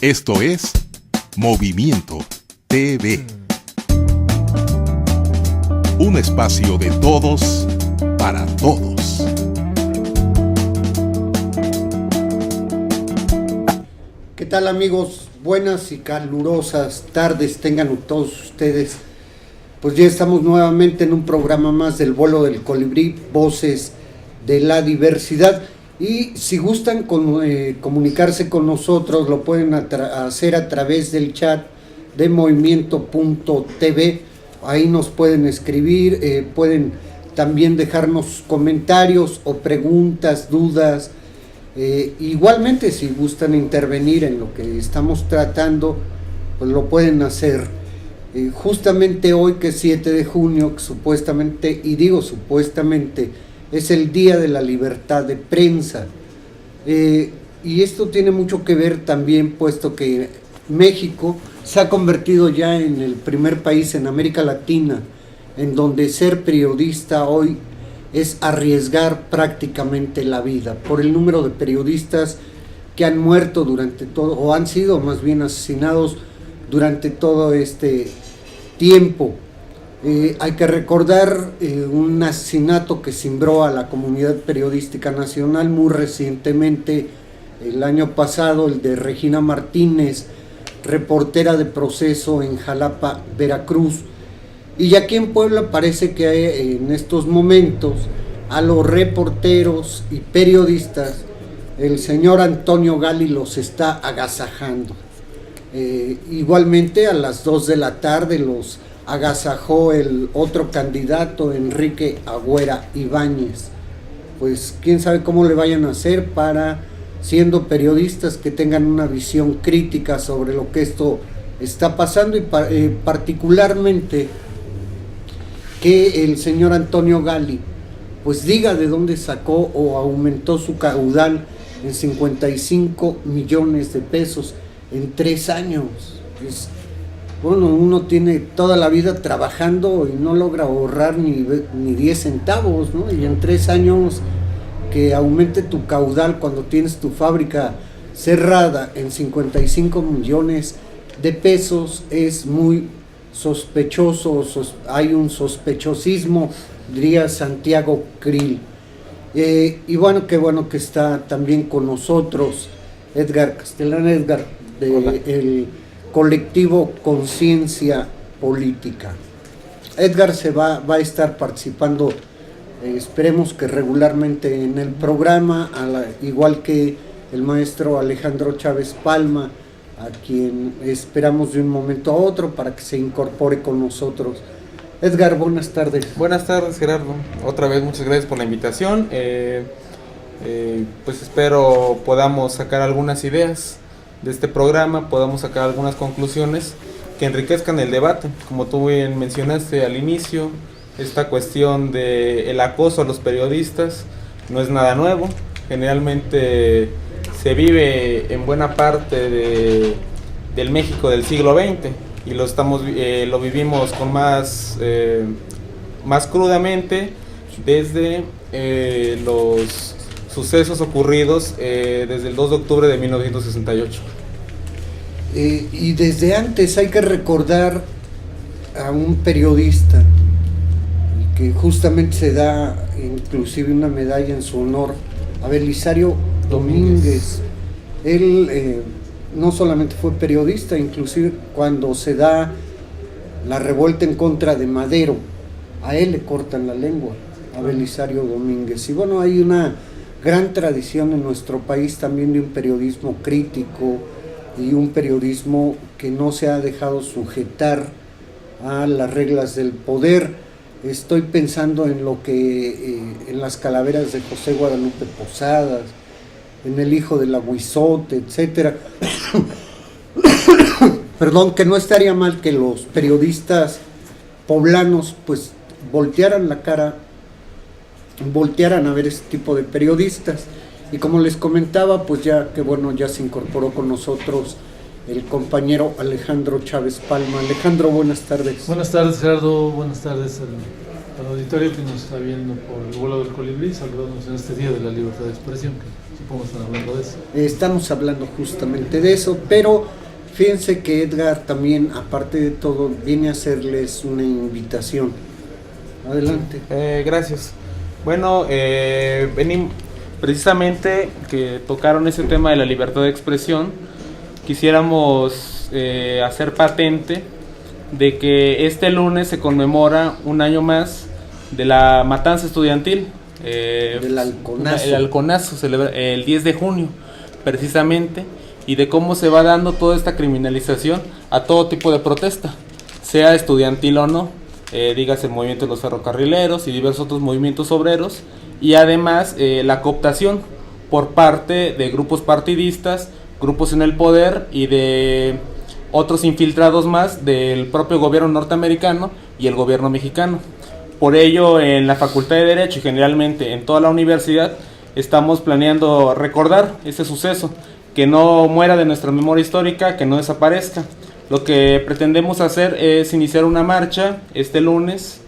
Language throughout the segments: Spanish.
Esto es Movimiento TV. Un espacio de todos para todos. ¿Qué tal, amigos? Buenas y calurosas tardes tengan todos ustedes. Pues ya estamos nuevamente en un programa más del vuelo del colibrí, Voces de la Diversidad. Y si gustan comunicarse con nosotros, lo pueden hacer a través del chat de movimiento.tv. Ahí nos pueden escribir, pueden también dejarnos comentarios o preguntas, dudas. Igualmente, si gustan intervenir en lo que estamos tratando, pues lo pueden hacer. Justamente hoy, que es 7 de junio, que supuestamente, y digo supuestamente, es el Día de la Libertad de Prensa. Y esto tiene mucho que ver también, puesto que México se ha convertido ya en el primer país en América Latina en donde ser periodista hoy es arriesgar prácticamente la vida, por el número de periodistas que han muerto durante todo, o han sido más bien asesinados durante todo este tiempo. Hay que recordar un asesinato que cimbró a la comunidad periodística nacional muy recientemente, el año pasado, el de Regina Martínez, reportera de Proceso en Jalapa, Veracruz. Y aquí en Puebla parece que en estos momentos a los reporteros y periodistas el señor Antonio Gali los está agasajando. Igualmente a las 2 de la tarde los agasajó el otro candidato, Enrique Agüera Ibáñez. Pues quién sabe cómo le vayan a hacer para, siendo periodistas, que tengan una visión crítica sobre lo que esto está pasando, y particularmente que el señor Antonio Gali pues diga de dónde sacó o aumentó su caudal en 55 millones de pesos en 3 años. Bueno, uno tiene toda la vida trabajando y no logra ahorrar ni 10 centavos, ¿no? Y en 3 años que aumente tu caudal cuando tienes tu fábrica cerrada en 55 millones de pesos es muy sospechoso. Hay un sospechosismo, diría Santiago Krill. Y bueno, qué bueno que está también con nosotros Edgar Castellán. Edgar, del colectivo Conciencia Política. Edgar se va a estar participando, esperemos que regularmente, en el programa, igual que el maestro Alejandro Chávez Palma, a quien esperamos de un momento a otro para que se incorpore con nosotros. Edgar, buenas tardes. Buenas tardes, Gerardo. Otra vez muchas gracias por la invitación. Pues espero podamos sacar algunas ideas de este programa, podamos sacar algunas conclusiones que enriquezcan el debate. Como tú bien mencionaste al inicio, esta cuestión del acoso a los periodistas no es nada nuevo. Generalmente se vive en buena parte del México del siglo XX y lo vivimos con más crudamente desde los sucesos ocurridos desde el 2 de octubre de 1968. Y desde antes hay que recordar a un periodista que justamente se da inclusive una medalla en su honor, a Belisario Domínguez. Él no solamente fue periodista, inclusive cuando se da la revuelta en contra de Madero, a él le cortan la lengua, a Belisario Domínguez. Y bueno, hay una gran tradición en nuestro país también de un periodismo crítico y un periodismo que no se ha dejado sujetar a las reglas del poder. Estoy pensando en lo que en las calaveras de José Guadalupe Posadas, en el hijo del Aguizote, etcétera. Perdón, que no estaría mal que los periodistas poblanos pues voltearan la cara, voltearan a ver este tipo de periodistas. Y como les comentaba, pues ya que bueno, ya se incorporó con nosotros el compañero Alejandro Chávez Palma. Alejandro, buenas tardes. Buenas tardes, Gerardo. Buenas tardes al auditorio que nos está viendo por el vuelo del colibrí, saludándonos en este Día de la Libertad de Expresión, que supongo están hablando de eso. Estamos hablando justamente de eso, pero fíjense que Edgar también, aparte de todo, viene a hacerles una invitación. Adelante. Gracias. Bueno, venimos precisamente que tocaron ese tema de la libertad de expresión. Quisiéramos hacer patente de que este lunes se conmemora un año más de la matanza estudiantil. Del halconazo. El halconazo, el 10 de junio, precisamente, y de cómo se va dando toda esta criminalización a todo tipo de protesta, sea estudiantil o no, dígase el movimiento de los ferrocarrileros y diversos otros movimientos obreros, y además la cooptación por parte de grupos partidistas, grupos en el poder y de otros infiltrados más del propio gobierno norteamericano y el gobierno mexicano. Por ello, en la Facultad de Derecho y generalmente en toda la universidad estamos planeando recordar este suceso, que no muera de nuestra memoria histórica, que no desaparezca. Lo que pretendemos hacer es iniciar una marcha este lunes,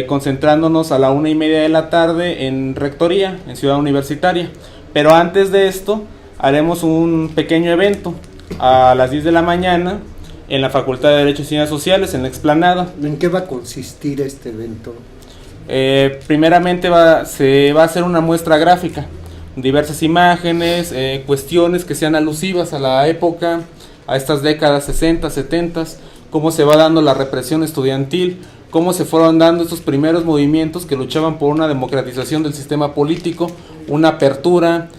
concentrándonos a la 1:30 de la tarde en Rectoría, en Ciudad Universitaria. Pero antes de esto, haremos un pequeño evento a las 10 de la mañana en la Facultad de Derecho y Ciencias Sociales, en la explanada. ¿En qué va a consistir este evento? Primeramente se va a hacer una muestra gráfica, diversas imágenes, cuestiones que sean alusivas a la época, a estas décadas 60, 70, cómo se va dando la represión estudiantil, cómo se fueron dando estos primeros movimientos que luchaban por una democratización del sistema político, una apertura,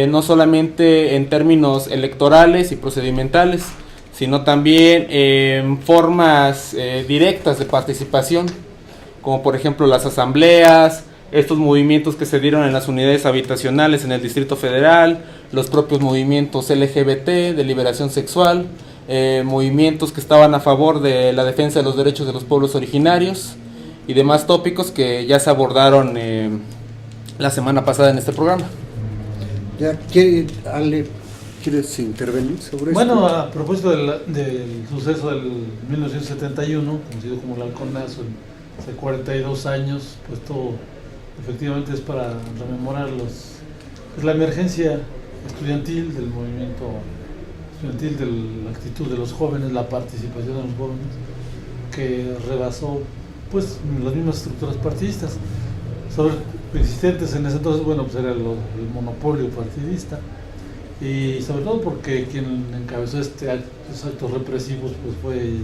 no solamente en términos electorales y procedimentales, sino también en formas directas de participación, como por ejemplo las asambleas, estos movimientos que se dieron en las unidades habitacionales en el Distrito Federal, los propios movimientos LGBT de liberación sexual, movimientos que estaban a favor de la defensa de los derechos de los pueblos originarios y demás tópicos que ya se abordaron la semana pasada en este programa. Ya, Ale, ¿quieres intervenir sobre Bueno, esto? a propósito del suceso del 1971, conocido como el halconazo, hace 42 años, pues todo efectivamente es para rememorar la emergencia estudiantil, del movimiento estudiantil, de la actitud de los jóvenes, la participación de los jóvenes, que rebasó pues las mismas estructuras partidistas existentes en ese entonces. Bueno, pues era el monopolio partidista, y sobre todo porque quien encabezó estos actos represivos pues fue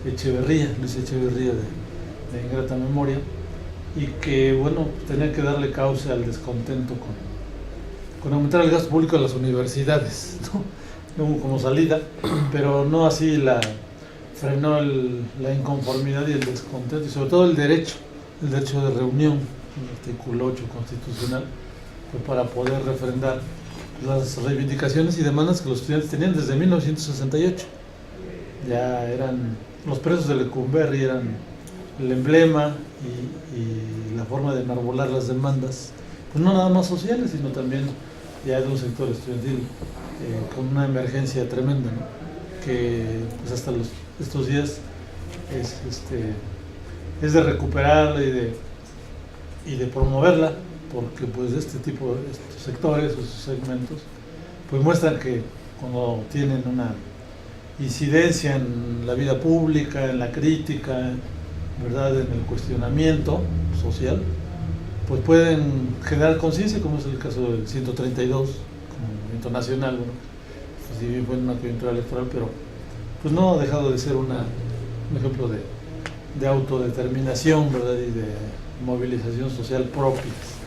Echeverría, Luis Echeverría, de ingrata memoria, y que bueno, tenía que darle cauce al descontento con aumentar el gasto público de las universidades, ¿no? Como salida, pero no así frenó la inconformidad y el descontento, y sobre todo el derecho de reunión, el artículo 8 constitucional, pues para poder refrendar las reivindicaciones y demandas que los estudiantes tenían desde 1968. Ya eran los presos de Lecumberri, eran el emblema y la forma de enarbolar las demandas, pues no nada más sociales, sino también ya de un sector estudiantil con una emergencia tremenda, ¿no? Que pues hasta estos días es de recuperarla y de promoverla, porque pues este tipo de estos sectores, estos segmentos, pues muestran que cuando tienen una incidencia en la vida pública, en la crítica, ¿verdad?, en el cuestionamiento social, pues pueden generar conciencia, como es el caso del 132, como movimiento nacional. Bueno, pues si bien fue en una coyuntura electoral, pero pues no ha dejado de ser un ejemplo de autodeterminación, ¿verdad?, y de movilización social propias.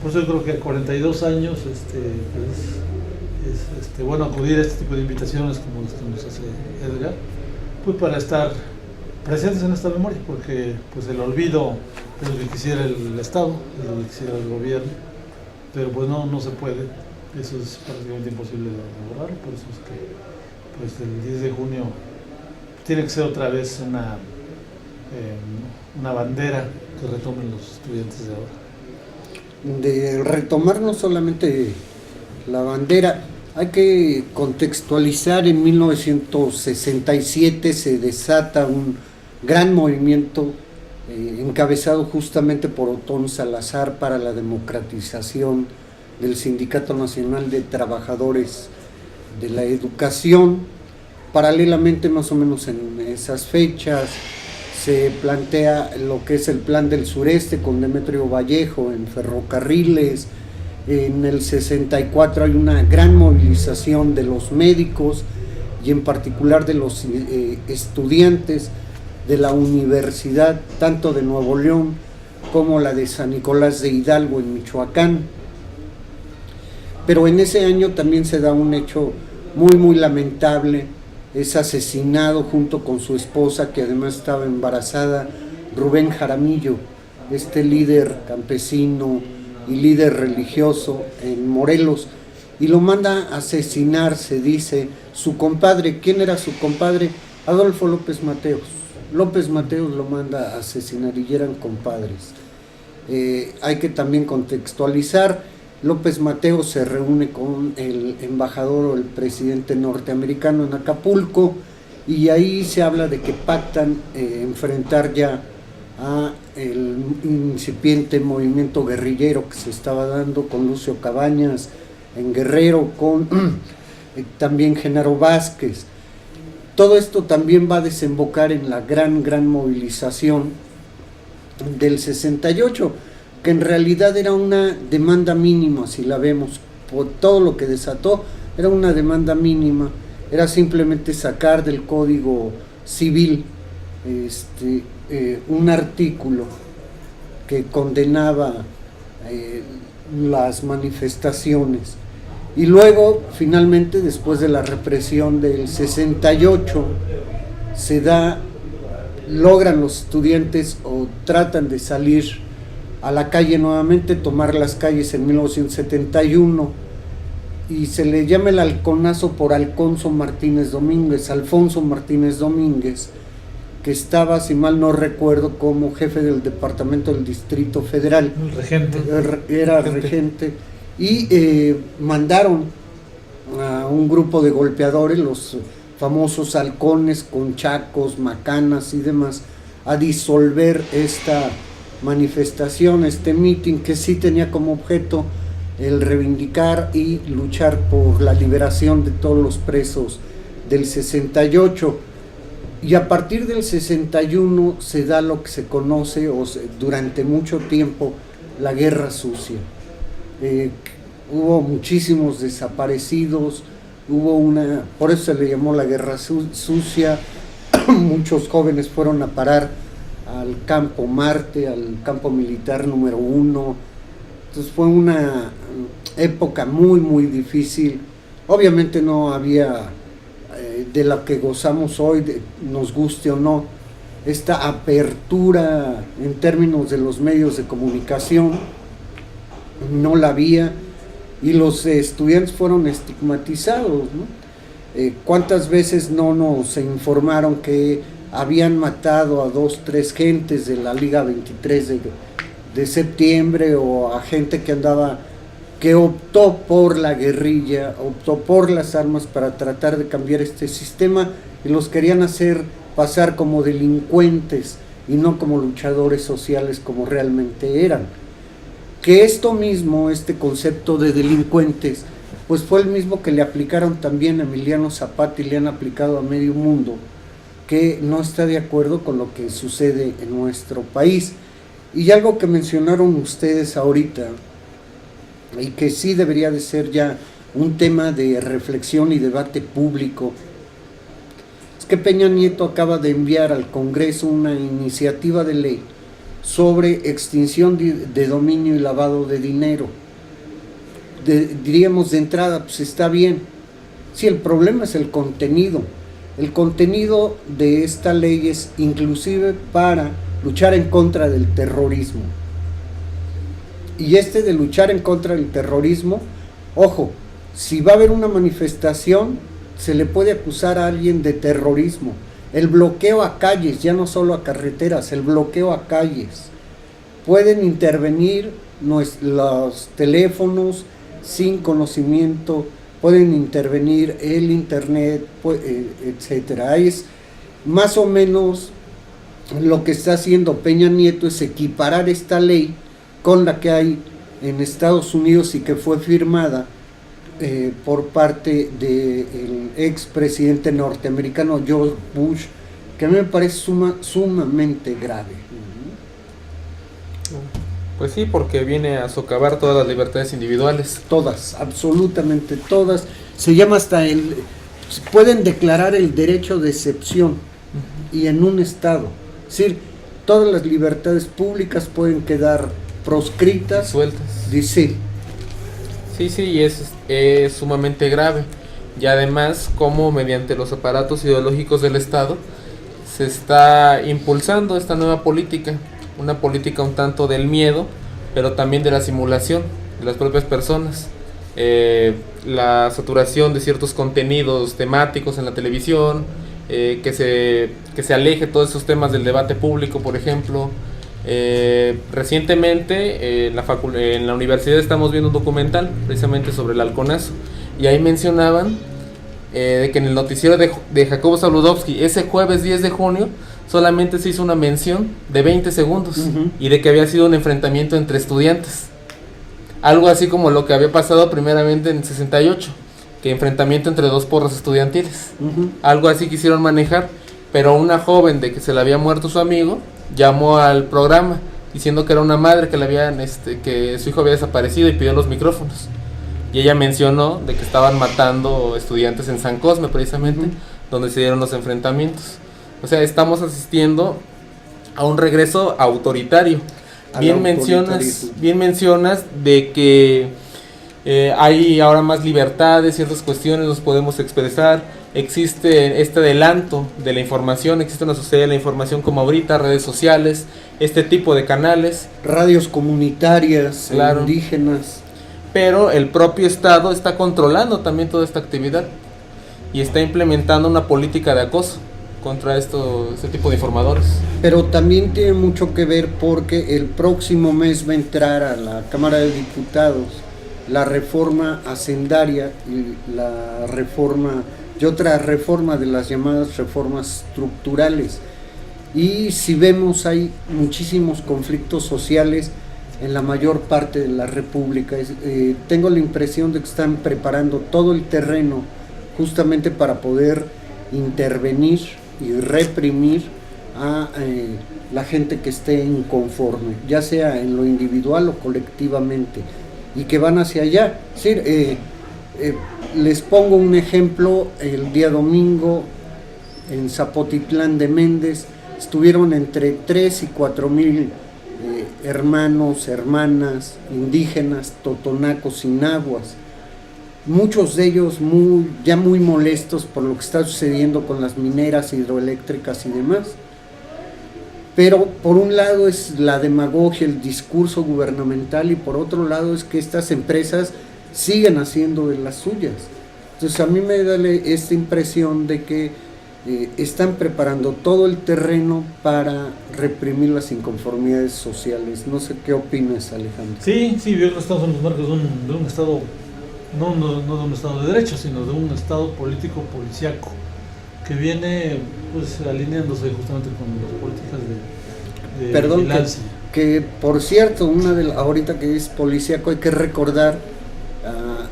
Por eso yo creo que a 42 años es bueno acudir a este tipo de invitaciones como las que nos hace Edgar, pues para estar presentes en esta memoria, porque pues el olvido es lo que quisiera el Estado, es lo que quisiera el gobierno, pero pues no se puede, eso es prácticamente imposible de lograr. Por eso es que pues el 10 de junio tiene que ser otra vez una bandera que retomen los estudiantes de ahora. De retomar no solamente la bandera, hay que contextualizar. En 1967 se desata un gran movimiento encabezado justamente por Otón Salazar para la democratización del Sindicato Nacional de Trabajadores de la Educación. Paralelamente, más o menos en esas fechas, se plantea lo que es el Plan del Sureste con Demetrio Vallejo en ferrocarriles. En el 64 hay una gran movilización de los médicos y en particular de los estudiantes de la universidad, tanto de Nuevo León como la de San Nicolás de Hidalgo en Michoacán. Pero en ese año también se da un hecho muy lamentable. Es asesinado junto con su esposa, que además estaba embarazada, Rubén Jaramillo, este líder campesino y líder religioso en Morelos, y lo manda a asesinar, se dice, su compadre. ¿Quién era su compadre? Adolfo López Mateos. López Mateos lo manda a asesinar y eran compadres. Hay que también contextualizar. López Mateos se reúne con el embajador o el presidente norteamericano en Acapulco y ahí se habla de que pactan enfrentar ya a el incipiente movimiento guerrillero que se estaba dando con Lucio Cabañas en Guerrero, con también Genaro Vázquez. Todo esto también va a desembocar en la gran movilización del 68, que en realidad era una demanda mínima, si la vemos, por todo lo que desató, era una demanda mínima, era simplemente sacar del Código Civil un artículo que condenaba las manifestaciones. Y luego, finalmente, después de la represión del 68, logran los estudiantes o tratan de salir a la calle nuevamente, tomar las calles en 1971, y se le llama el halconazo por Alfonso Martínez Domínguez, que estaba, si mal no recuerdo, como jefe del departamento del Distrito Federal. El regente. Era regente. Y mandaron a un grupo de golpeadores, los famosos halcones con chacos, macanas y demás, a disolver esta manifestación, este meeting, que sí tenía como objeto el reivindicar y luchar por la liberación de todos los presos del 68. Y a partir del 61 se da lo que se conoce durante mucho tiempo la Guerra Sucia. Hubo muchísimos desaparecidos, por eso se le llamó la Guerra Sucia. Muchos jóvenes fueron a parar al campo Marte, al campo militar número 1. Entonces fue una época muy difícil. Obviamente no había de la que gozamos hoy, nos guste o no, esta apertura en términos de los medios de comunicación, no la había, y los estudiantes fueron estigmatizados, ¿no? ¿Cuántas veces no nos informaron que habían matado a 2, 3 gentes de la Liga 23 de septiembre, o a gente que optó por la guerrilla, optó por las armas para tratar de cambiar este sistema, y los querían hacer pasar como delincuentes y no como luchadores sociales como realmente eran? Que esto mismo, este concepto de delincuentes, pues fue el mismo que le aplicaron también a Emiliano Zapata y le han aplicado a medio mundo, que no está de acuerdo con lo que sucede en nuestro país. Y algo que mencionaron ustedes ahorita, y que sí debería de ser ya un tema de reflexión y debate público, es que Peña Nieto acaba de enviar al Congreso una iniciativa de ley sobre extinción de dominio y lavado de dinero. Diríamos de entrada, pues está bien. Sí, el problema es el contenido. El contenido de esta ley es inclusive para luchar en contra del terrorismo. Y de luchar en contra del terrorismo, ojo, si va a haber una manifestación, se le puede acusar a alguien de terrorismo. El bloqueo a calles, ya no solo a carreteras, el bloqueo a calles. Pueden intervenir los teléfonos sin conocimiento, pueden intervenir el internet, etcétera. Es más o menos lo que está haciendo Peña Nieto es equiparar esta ley con la que hay en Estados Unidos y que fue firmada por parte del expresidente norteamericano George Bush, que a mí me parece sumamente grave. Pues sí, porque viene a socavar todas las libertades individuales. Todas, absolutamente todas. Se llama hasta pueden declarar el derecho de excepción y en un estado. Es decir, todas las libertades públicas pueden quedar proscritas. Sueltas. Dice. Sí, y es sumamente grave. Y además, como mediante los aparatos ideológicos del Estado se está impulsando esta nueva política, una política un tanto del miedo, pero también de la simulación de las propias personas. La saturación de ciertos contenidos temáticos en la televisión, que se aleje todos esos temas del debate público, por ejemplo. Recientemente en la universidad estamos viendo un documental precisamente sobre el halconazo, y ahí mencionaban de que en el noticiero de Jacobo Zabludovsky ese jueves 10 de junio solamente se hizo una mención de 20 segundos y de que había sido un enfrentamiento entre estudiantes, algo así como lo que había pasado primeramente en 68, que enfrentamiento entre dos porras estudiantiles, algo así quisieron manejar, pero una joven de que se le había muerto su amigo llamó al programa diciendo que era una madre que le habían que su hijo había desaparecido y pidió los micrófonos, y ella mencionó de que estaban matando estudiantes en San Cosme precisamente, donde se dieron los enfrentamientos. O sea, estamos asistiendo a un regreso autoritario. Bien mencionas de que hay ahora más libertades, ciertas cuestiones nos podemos expresar, existe este adelanto de la información, existe una sociedad de la información como ahorita, redes sociales, este tipo de canales, radios comunitarias, claro, indígenas, pero el propio Estado está controlando también toda esta actividad y está implementando una política de acoso contra este tipo de informadores. Pero también tiene mucho que ver porque el próximo mes va a entrar a la Cámara de Diputados la reforma hacendaria y otra reforma de las llamadas reformas estructurales. Y si vemos, hay muchísimos conflictos sociales en la mayor parte de la República. Tengo la impresión de que están preparando todo el terreno justamente para poder intervenir y reprimir a la gente que esté inconforme, ya sea en lo individual o colectivamente, y que van hacia allá. Es decir, les pongo un ejemplo: el día domingo en Zapotitlán de Méndez estuvieron entre 3 y 4 mil hermanos, hermanas, indígenas, totonacos y nahuas, muchos de ellos ya muy molestos por lo que está sucediendo con las mineras hidroeléctricas y demás. Pero por un lado es la demagogia, el discurso gubernamental, y por otro lado es que estas empresas siguen haciendo de las suyas. Entonces a mí me da esta impresión de que están preparando todo el terreno para reprimir las inconformidades sociales. No sé qué opinas, Alejandro. Sí, yo creo que estamos en los marcos de un Estado, no de un Estado de derecho, sino de un Estado político policíaco, que viene pues alineándose justamente con las políticas de vigilancia. Que por cierto, ahorita que es policíaco, hay que recordar a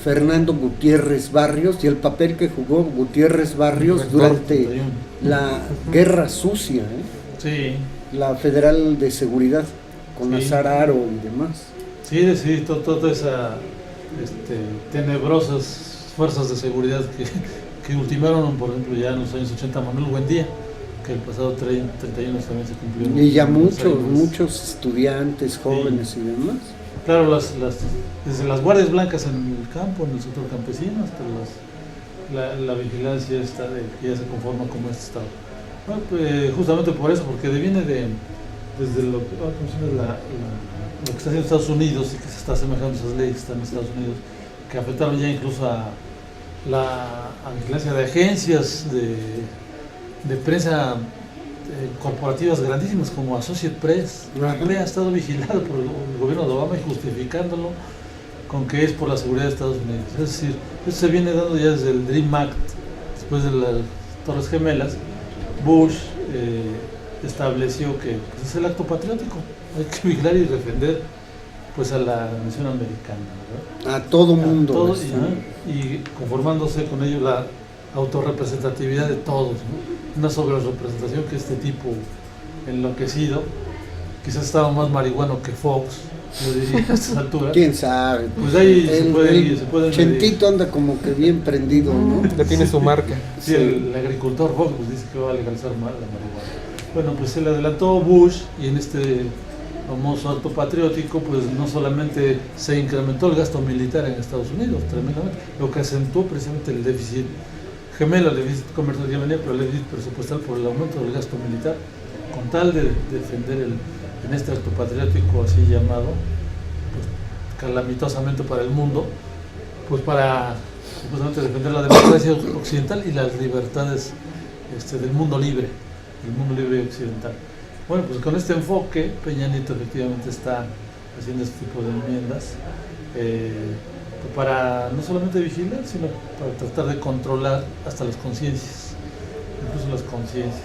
Fernando Gutiérrez Barrios y el papel que jugó Gutiérrez Barrios durante la Guerra Sucia, sí, la Federal de Seguridad con Nazar Haro y demás. Sí, toda esa tenebrosas fuerzas de seguridad que ultimaron, por ejemplo, ya en los años 80 Manuel Buendía, que el pasado 31 también se cumplió. Y ya muchos estudiantes, jóvenes y demás. Claro, desde las guardias blancas en el campo, en el sector campesino, hasta la vigilancia esta que ya se conforma como este Estado. Bueno, pues, justamente por eso, porque viene desde lo que está haciendo Estados Unidos y que se está asemejando a esas leyes que están en Estados Unidos, que afectaron ya incluso a vigilancia de agencias de prensa corporativas grandísimas como Associated Press. Ha estado vigilado por el gobierno de Obama y justificándolo con que es por la seguridad de Estados Unidos. Es decir, esto se viene dando ya desde el Dream Act, después de las Torres Gemelas. Bush estableció que pues, es el acto patriótico, hay que vigilar y defender pues a la nación americana, ¿verdad? A todo mundo. A todos, ¿sí? y conformándose con ello la autorrepresentatividad de todos, ¿no? Una sobrerepresentación que este tipo enloquecido, quizás estaba más marihuano que Fox, yo diría a estas alturas. ¿Quién sabe? Pues ahí se puede medir. Chentito anda como que bien prendido, ¿no? Ya tiene su marca. Sí, el agricultor Fox pues, dice que va a legalizar mal la marihuana. Bueno, pues se le adelantó Bush y en este famoso acto patriótico, pues no solamente se incrementó el gasto militar en Estados Unidos, tremendamente, lo que acentuó precisamente el déficit gemelo, el déficit comercial que venía, pero el déficit presupuestal por el aumento del gasto militar, con tal de defender en este acto patriótico así llamado, pues, calamitosamente para el mundo, pues para supuestamente defender la democracia occidental y las libertades del mundo libre, el mundo libre occidental. Bueno, pues con este enfoque, Peña Nieto efectivamente está haciendo este tipo de enmiendas para no solamente vigilar, sino para tratar de controlar hasta las conciencias, incluso las conciencias.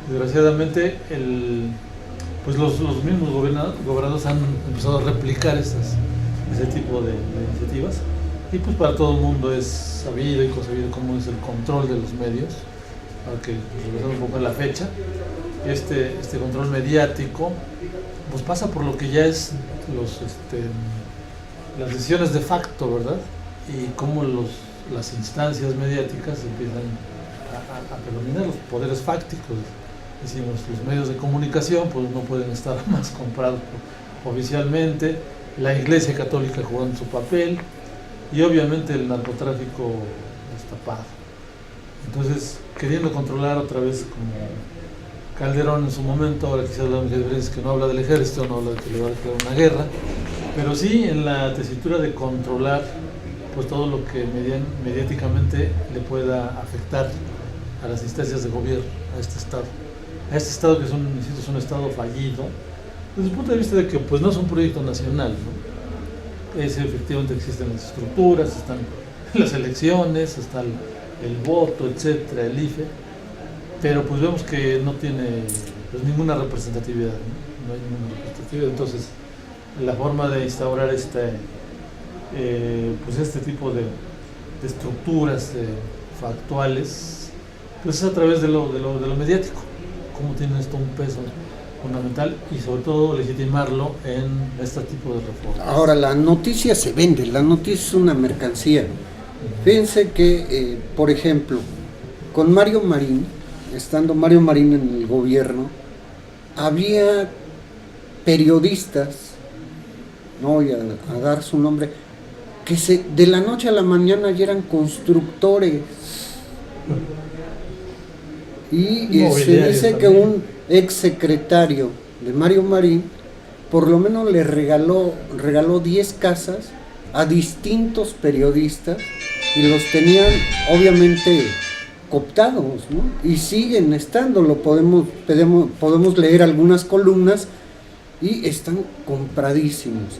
Desgraciadamente, pues los mismos gobernadores han empezado a replicar ese tipo de iniciativas, y pues para todo el mundo es sabido y concebido cómo es el control de los medios, para que regresemos un poco a la fecha. Este control mediático pues pasa por lo que ya es las decisiones de facto, ¿verdad? Y cómo las instancias mediáticas empiezan a predominar los poderes fácticos. Decimos, los medios de comunicación pues no pueden estar más comprados oficialmente, la Iglesia Católica jugando su papel y obviamente el narcotráfico destapado. Entonces, queriendo controlar otra vez como Calderón en su momento, ahora quizás la única diferencia es que no habla del ejército, no habla de que le va a declarar una guerra, pero sí en la tesitura de controlar pues todo lo que mediáticamente le pueda afectar a las instancias de gobierno, a este Estado que es un Estado fallido, desde el punto de vista de que pues no es un proyecto nacional, ¿no? Efectivamente existen las estructuras, están las elecciones, está el voto, etcétera, el IFE, pero pues vemos que no tiene pues ninguna representatividad, ¿no? No hay ninguna representatividad. Entonces la forma de instaurar pues este tipo de estructuras factuales pues es a través de lo mediático, cómo tiene esto un peso fundamental y sobre todo legitimarlo en este tipo de reformas. Ahora, la noticia se vende, la noticia es una mercancía. Fíjense que, por ejemplo, con Mario Marín, estando Mario Marín en el gobierno, había periodistas, no voy a dar su nombre, que de la noche a la mañana ya eran constructores. Y se dice que un ex secretario de Mario Marín por lo menos le regaló 10 casas a distintos periodistas y los tenían obviamente cooptados, ¿no? Y siguen estándolo, podemos leer algunas columnas y están compradísimos.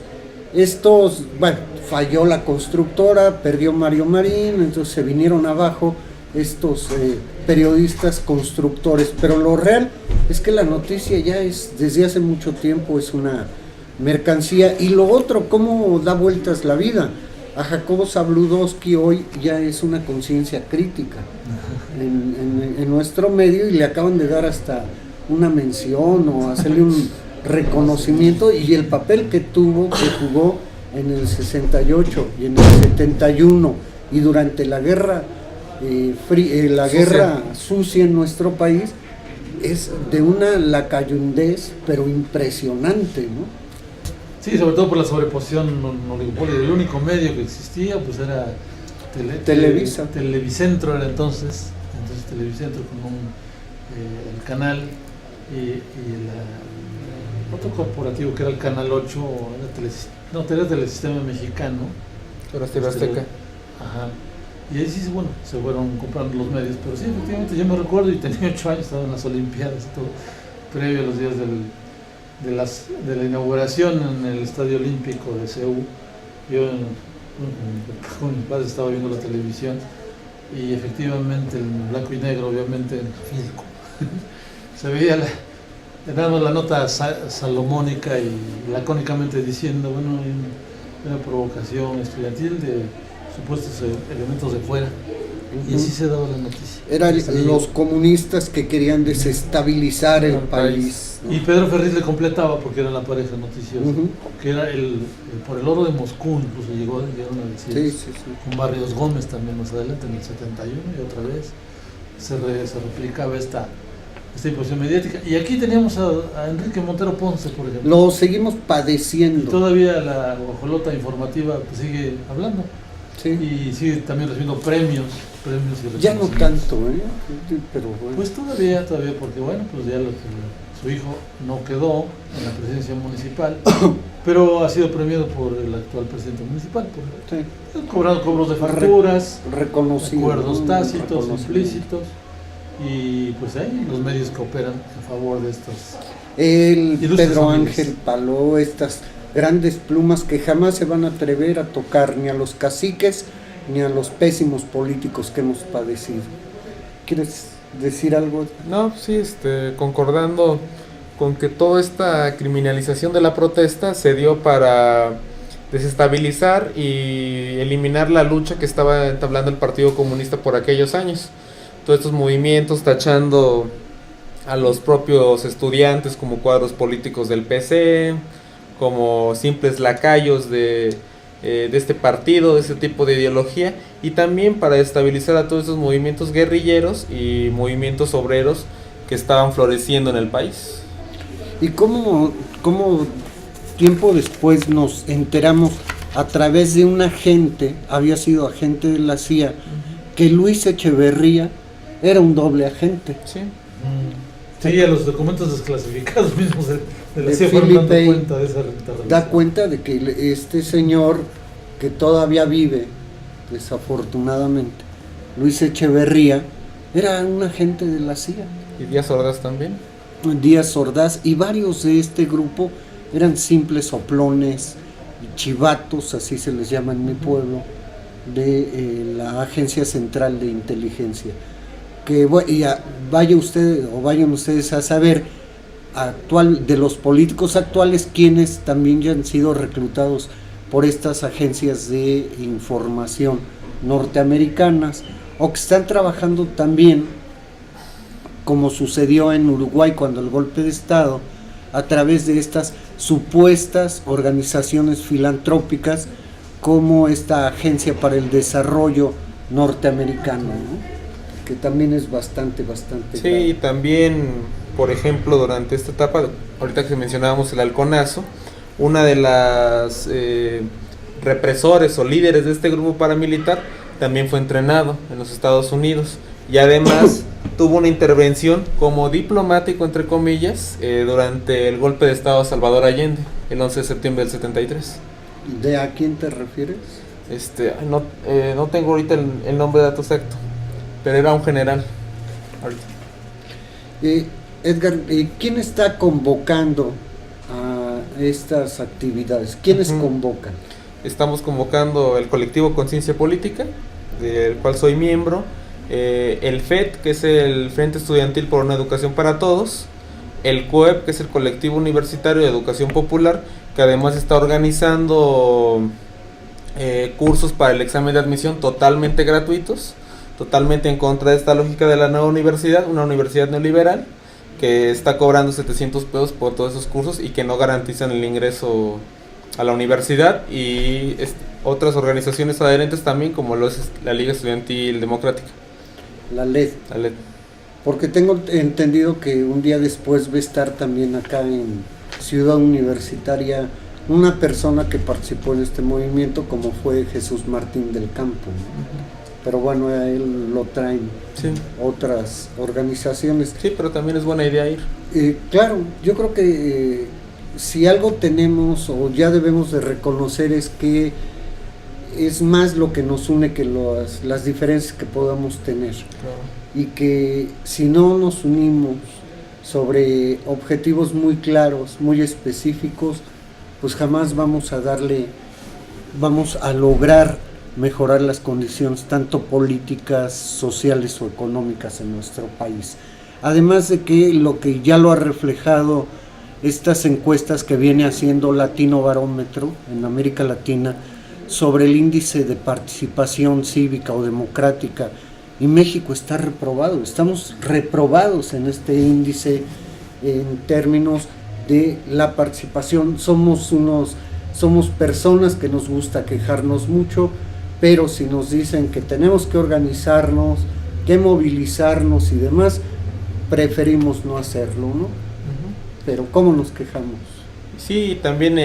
Bueno, falló la constructora, perdió Mario Marín, entonces se vinieron abajo estos periodistas constructores, pero lo real es que la noticia ya es, desde hace mucho tiempo, es una mercancía. Y lo otro, cómo da vueltas la vida. A Jacobo Zabludovsky hoy ya es una conciencia crítica en nuestro medio y le acaban de dar hasta una mención o hacerle un reconocimiento, y el papel que jugó en el 68 y en el 71 y durante la guerra guerra sucia en nuestro país es de una lacayundez pero impresionante, ¿no? Sí, sobre todo por la sobreposición oligopolio. El único medio que existía pues era Televisa. Televicentro era entonces Televicentro con el canal y otro corporativo que era el Canal 8, era Telesistema Mexicano. Pero TV Azteca. Ajá. Y ahí sí, bueno, se fueron comprando los medios, pero sí, efectivamente, yo me recuerdo y tenía 8 años, estaba en las Olimpiadas y todo, previo a los días de la inauguración en el Estadio Olímpico de Seúl. Yo con mi padre estaba viendo la televisión y efectivamente en blanco y negro, obviamente en Filco, se veía dando la nota salomónica y lacónicamente diciendo, bueno, hay una provocación estudiantil de supuestos elementos de fuera. Y así se daba la noticia. Eran los comunistas que querían desestabilizar el país, ¿no? Y Pedro Ferriz le completaba, porque era la pareja noticiosa, que era por el oro de Moscú, incluso llegaron a decir, con Barrios Gómez también más adelante, en el 71, y otra vez se replicaba esta imposición mediática. Y aquí teníamos a Enrique Montero Ponce, por ejemplo. Lo seguimos padeciendo. Y todavía la guajolota informativa pues, sigue hablando. Sí. Y sigue también recibiendo premios y ya no tanto, pero bueno. Pues todavía, porque bueno, pues ya su hijo no quedó en la presidencia municipal, pero ha sido premiado por el actual presidente municipal, cobrando cobros de facturas, acuerdos tácitos, implícitos, y pues ahí los medios que operan a favor de estos. Pedro Ángel Paló, estas grandes plumas que jamás se van a atrever a tocar ni a los caciques ni a los pésimos políticos que hemos padecido. ¿Quieres decir algo? No, sí, concordando con que toda esta criminalización de la protesta se dio para desestabilizar y eliminar la lucha que estaba entablando el Partido Comunista por aquellos años. Todos estos movimientos tachando a los propios estudiantes como cuadros políticos del PC, como simples lacayos de este partido, de este tipo de ideología, y también para estabilizar a todos esos movimientos guerrilleros y movimientos obreros que estaban floreciendo en el país. ¿Y cómo tiempo después nos enteramos a través de un agente, había sido agente de la CIA, que Luis Echeverría era un doble agente? Sí. Sí, a los documentos desclasificados mismos de la CIA fueron dando cuenta de esa revista. Da cuenta de que este señor, que todavía vive, desafortunadamente, Luis Echeverría, era un agente de la CIA. ¿Y Díaz Ordaz también? Díaz Ordaz, y varios de este grupo eran simples soplones, chivatos, así se les llama en mi pueblo, de la Agencia Central de Inteligencia. Que vayan ustedes a saber de los políticos actuales quienes también ya han sido reclutados por estas agencias de información norteamericanas o que están trabajando también, como sucedió en Uruguay cuando el golpe de Estado, a través de estas supuestas organizaciones filantrópicas como esta Agencia para el Desarrollo norteamericano, ¿no? Que también es bastante sí, grave. Y también, por ejemplo, durante esta etapa, ahorita que mencionábamos el halconazo, una de las represores o líderes de este grupo paramilitar también fue entrenado en los Estados Unidos y además tuvo una intervención como diplomático, entre comillas, durante el golpe de Estado a Salvador Allende, el 11 de septiembre del 73. ¿De a quién te refieres? No tengo ahorita el nombre de dato exacto, pero era un general. Edgar, ¿quién está convocando a estas actividades? ¿Quiénes convocan? Estamos convocando el colectivo Conciencia Política, del cual soy miembro, el FED, que es el Frente Estudiantil por una Educación para Todos, el COEP, que es el Colectivo Universitario de Educación Popular, que además está organizando cursos para el examen de admisión totalmente gratuitos, totalmente en contra de esta lógica de la nueva universidad, una universidad neoliberal que está cobrando 700 pesos por todos esos cursos y que no garantizan el ingreso a la universidad, y otras organizaciones adherentes también, como lo es la Liga Estudiantil Democrática. La LED. Porque tengo entendido que un día después va a estar también acá en Ciudad Universitaria una persona que participó en este movimiento, como fue Jesús Martín del Campo, ¿no? Pero bueno, a él lo traen otras organizaciones. Sí, pero también es buena idea ir. Claro, yo creo que si algo tenemos o ya debemos de reconocer es que es más lo que nos une que las diferencias que podamos tener. Claro. Y que si no nos unimos sobre objetivos muy claros, muy específicos, pues jamás vamos a lograr mejorar las condiciones tanto políticas, sociales o económicas en nuestro país. además de que lo que ya lo ha reflejado estas encuestas que viene haciendo Latino Barómetro en América Latina sobre el índice de participación cívica o democrática, y México está reprobado, estamos reprobados en este índice en términos de la participación. Somos personas que nos gusta quejarnos mucho, pero si nos dicen que tenemos que organizarnos, que movilizarnos y demás, preferimos no hacerlo, ¿no? Pero ¿cómo nos quejamos? Sí, también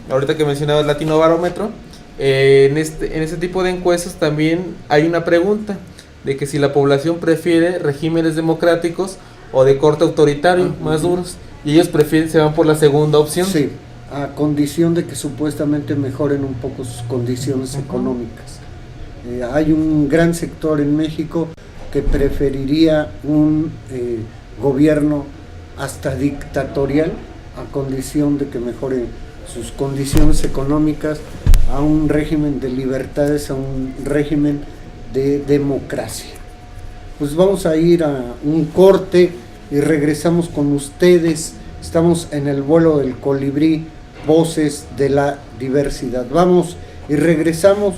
ahorita que mencionabas Latino Barómetro, en este tipo de encuestas también hay una pregunta de que si la población prefiere regímenes democráticos o de corte autoritario, más duros, y ellos se van por la segunda opción. Sí, a condición de que supuestamente mejoren un poco sus condiciones económicas. Hay un gran sector en México que preferiría un gobierno hasta dictatorial, a condición de que mejoren sus condiciones económicas, a un régimen de libertades, a un régimen de democracia. Pues vamos a ir a un corte y regresamos con ustedes. Estamos en el vuelo del colibrí, voces de la diversidad. Vamos y regresamos.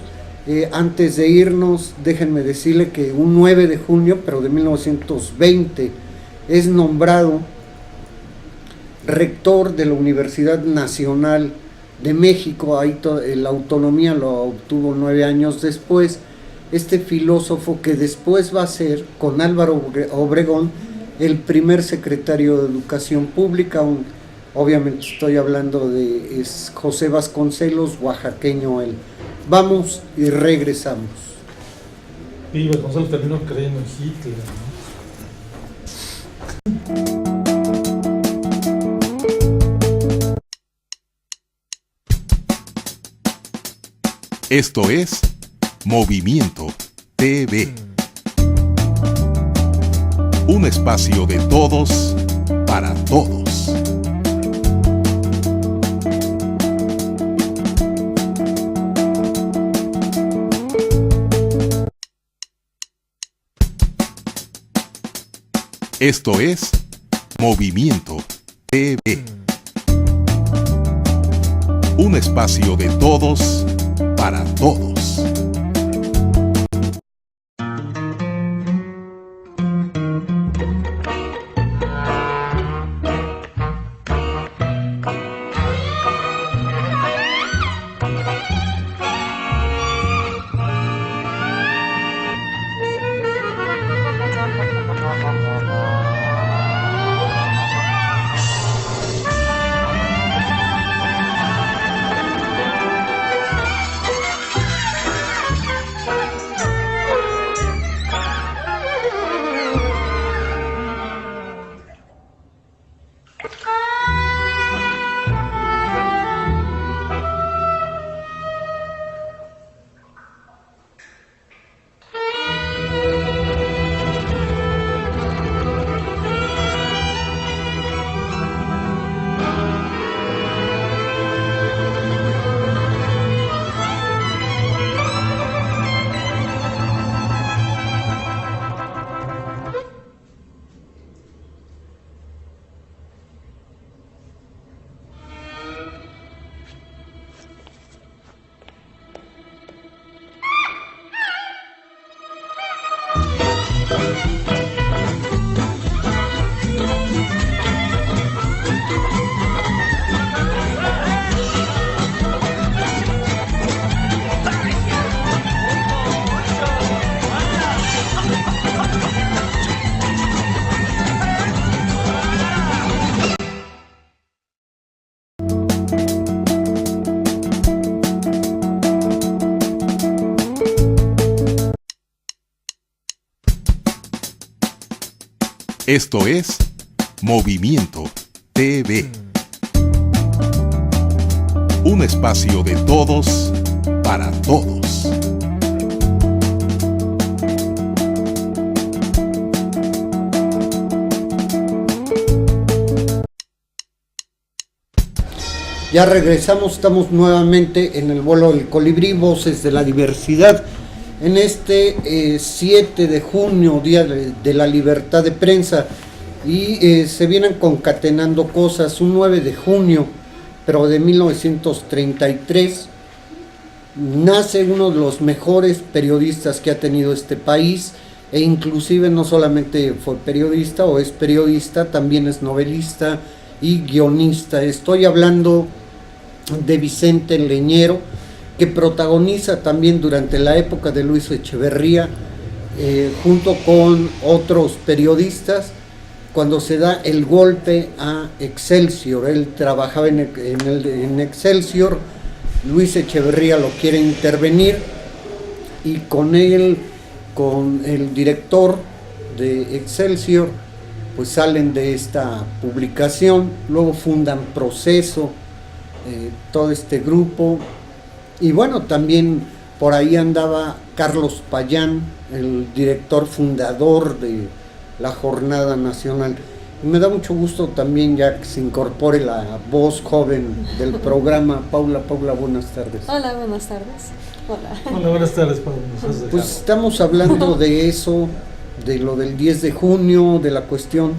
Antes de irnos, déjenme decirle que un 9 de junio, pero de 1920, es nombrado rector de la Universidad Nacional de México. Ahí la autonomía lo obtuvo 9 años después. Este filósofo que después va a ser, con Álvaro Obregón, el primer secretario de Educación Pública. Obviamente estoy hablando de José Vasconcelos, oaxaqueño él. Vamos y regresamos. Y Vasconcelos terminó creyendo en Hitler, ¿no? Esto es Movimiento TV. Un espacio de todos para todos. Esto es Movimiento TV. Un espacio de todos para todos. Esto es Movimiento TV. Un espacio de todos para todos. Ya regresamos, estamos nuevamente en el vuelo del colibrí, voces de la diversidad. En este 7 de junio, Día de la Libertad de Prensa, y se vienen concatenando cosas. Un 9 de junio, pero de 1933, nace uno de los mejores periodistas que ha tenido este país, e inclusive no solamente fue periodista o es periodista, también es novelista y guionista. Estoy hablando de Vicente Leñero, que protagoniza también durante la época de Luis Echeverría, junto con otros periodistas, cuando se da el golpe a Excelsior. Él trabajaba en Excelsior, Luis Echeverría lo quiere intervenir, y con él, con el director de Excelsior, pues salen de esta publicación. Luego fundan Proceso, todo este grupo, y bueno, también por ahí andaba Carlos Payán, el director fundador de la Jornada Nacional. Y me da mucho gusto también ya que se incorpore la voz joven del programa. Paula, buenas tardes. Hola, buenas tardes. Hola. Hola, buenas tardes, Pablo. Pues estamos hablando de eso, de lo del 10 de junio, de la cuestión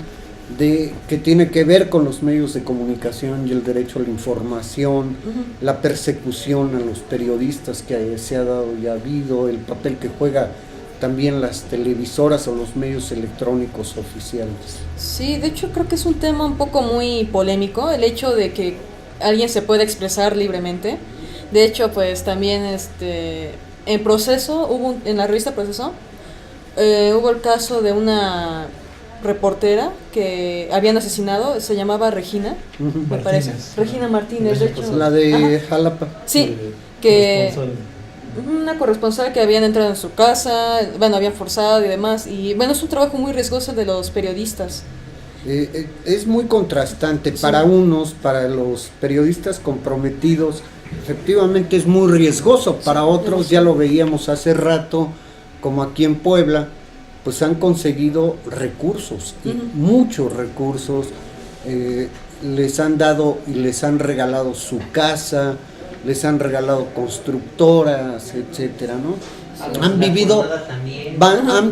de que tiene que ver con los medios de comunicación y el derecho a la información, la persecución a los periodistas que se ha dado y ha habido, el papel que juega también las televisoras o los medios electrónicos oficiales. Sí, de hecho creo que es un tema un poco muy polémico, el hecho de que alguien se pueda expresar libremente. De hecho, pues también en Proceso, en la revista Proceso, hubo el caso de una reportera que habían asesinado, se llamaba Regina, me parece. Regina Martínez, de hecho. La de Jalapa. Sí, que una corresponsal que habían entrado en su casa, bueno, habían forzado y demás, y bueno, es un trabajo muy riesgoso de los periodistas. Es muy contrastante, sí. Para unos, para los periodistas comprometidos, efectivamente es muy riesgoso. Para otros, ya lo veíamos hace rato, como aquí en Puebla, pues han conseguido recursos, y muchos recursos, les han dado y les han regalado su casa, les han regalado constructoras, etcétera, ¿no? Han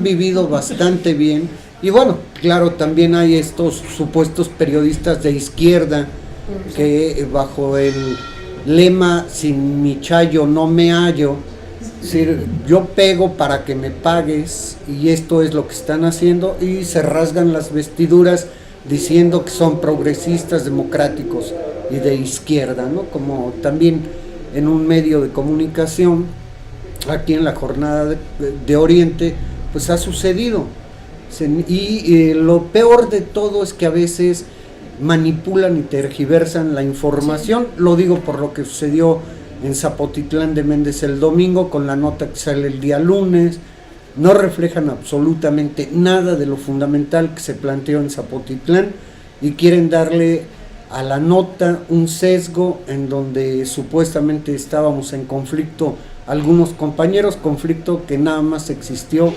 vivido bastante bien. Y bueno, claro, también hay estos supuestos periodistas de izquierda que bajo el lema "sin mi chayo no me hallo", es decir, yo pego para que me pagues, y esto es lo que están haciendo, y se rasgan las vestiduras diciendo que son progresistas, democráticos y de izquierda, ¿no? Como también en un medio de comunicación, aquí en la Jornada de Oriente, pues ha sucedido. Y lo peor de todo es que a veces manipulan y tergiversan la información. Sí. Lo digo por lo que sucedió en Zapotitlán de Méndez el domingo, con la nota que sale el día lunes. No reflejan absolutamente nada de lo fundamental que se planteó en Zapotitlán, y quieren darle a la nota un sesgo en donde supuestamente estábamos en conflicto algunos compañeros, conflicto que nada más existió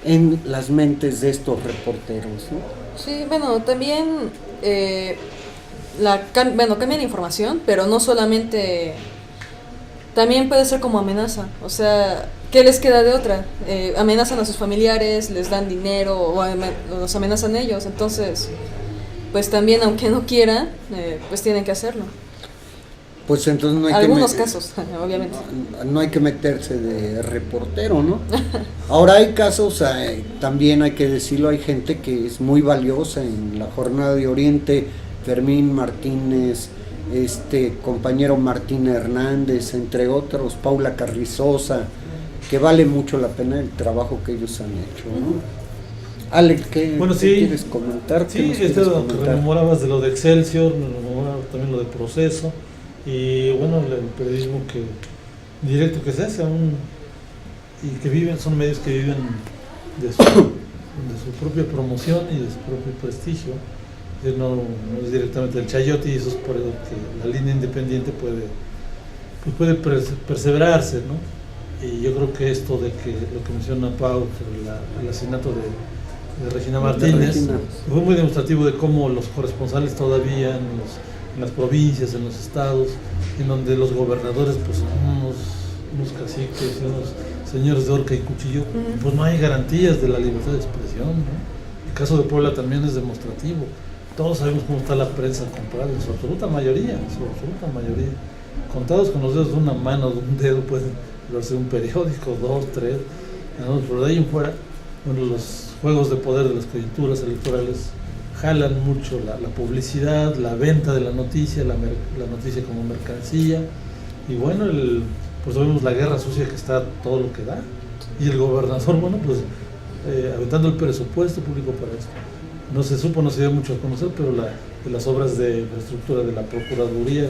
en las mentes de estos reporteros, ¿no? Sí, bueno, también cambian información, pero no solamente, también puede ser como amenaza. O sea, ¿qué les queda de otra? Amenazan a sus familiares, les dan dinero o los amenazan ellos. Entonces, pues también, aunque no quieran, pues tienen que hacerlo. Pues entonces no hay algunos casos, obviamente. No hay que meterse de reportero, ¿no? Ahora hay casos, también hay que decirlo, hay gente que es muy valiosa en la Jornada de Oriente, Fermín Martínez, compañero Martín Hernández, entre otros, Paula Carrizosa, que vale mucho la pena el trabajo que ellos han hecho, ¿no? Alex, ¿qué quieres comentar? Sí, rememorabas de lo de Excelsior, rememorabas también lo de Proceso, y bueno, el periodismo directo que se hace y que viven, son medios que viven de su propia promoción y de su propio prestigio. No es directamente el chayote, y eso es por eso que la línea independiente puede perseverarse, ¿no? Y yo creo que esto de que lo que menciona Pau, el asesinato de Regina Martínez, fue muy demostrativo de cómo los corresponsales todavía en las provincias, en los estados, en donde los gobernadores pues son unos caciques, unos señores de horca y cuchillo, pues no hay garantías de la libertad de expresión, ¿no? caso de Puebla también es demostrativo. Todos sabemos cómo está la prensa comprada, en su absoluta mayoría. Contados con los dedos de una mano, de un dedo, pueden ser un periódico, 2, 3, ¿no? Pero de ahí en fuera, bueno, los juegos de poder de las coyunturas electorales jalan mucho la publicidad, la venta de la noticia, la noticia como mercancía, y bueno, pues vemos la guerra sucia que está todo lo que da, y el gobernador, bueno, pues aventando el presupuesto público para esto. No se supo, no se dio mucho a conocer, pero de las obras de infraestructura de la Procuraduría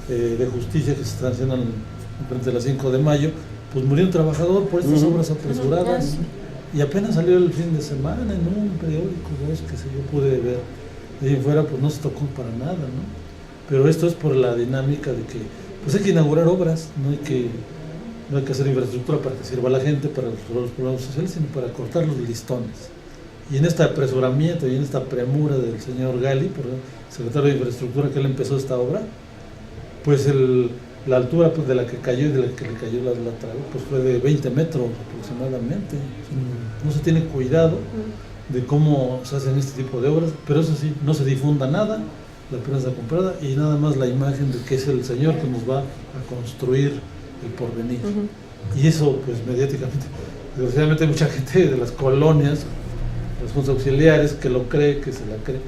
de Justicia que se están haciendo frente a la 5 de mayo, pues murió un trabajador por estas obras apresuradas, y apenas salió el fin de semana en un periódico, que yo pude ver. De ahí en fuera, pues no se tocó para nada, ¿no? Pero esto es por la dinámica de que pues hay que inaugurar obras, no hay que hacer infraestructura para que sirva a la gente, para resolver los problemas sociales, sino para cortar los listones. Y en este apresuramiento y en esta premura del señor Gali, por el secretario de Infraestructura, que él empezó esta obra, pues la altura pues, de la que cayó y de la que le cayó la lateral, pues fue de 20 metros aproximadamente. No se tiene cuidado de cómo se hacen este tipo de obras, pero eso sí, no se difunda nada, la prensa comprada, y nada más la imagen de que es el señor que nos va a construir el porvenir. Y eso, pues mediáticamente, desgraciadamente hay mucha gente de las colonias, los juntas auxiliares, que lo cree, que se la cree,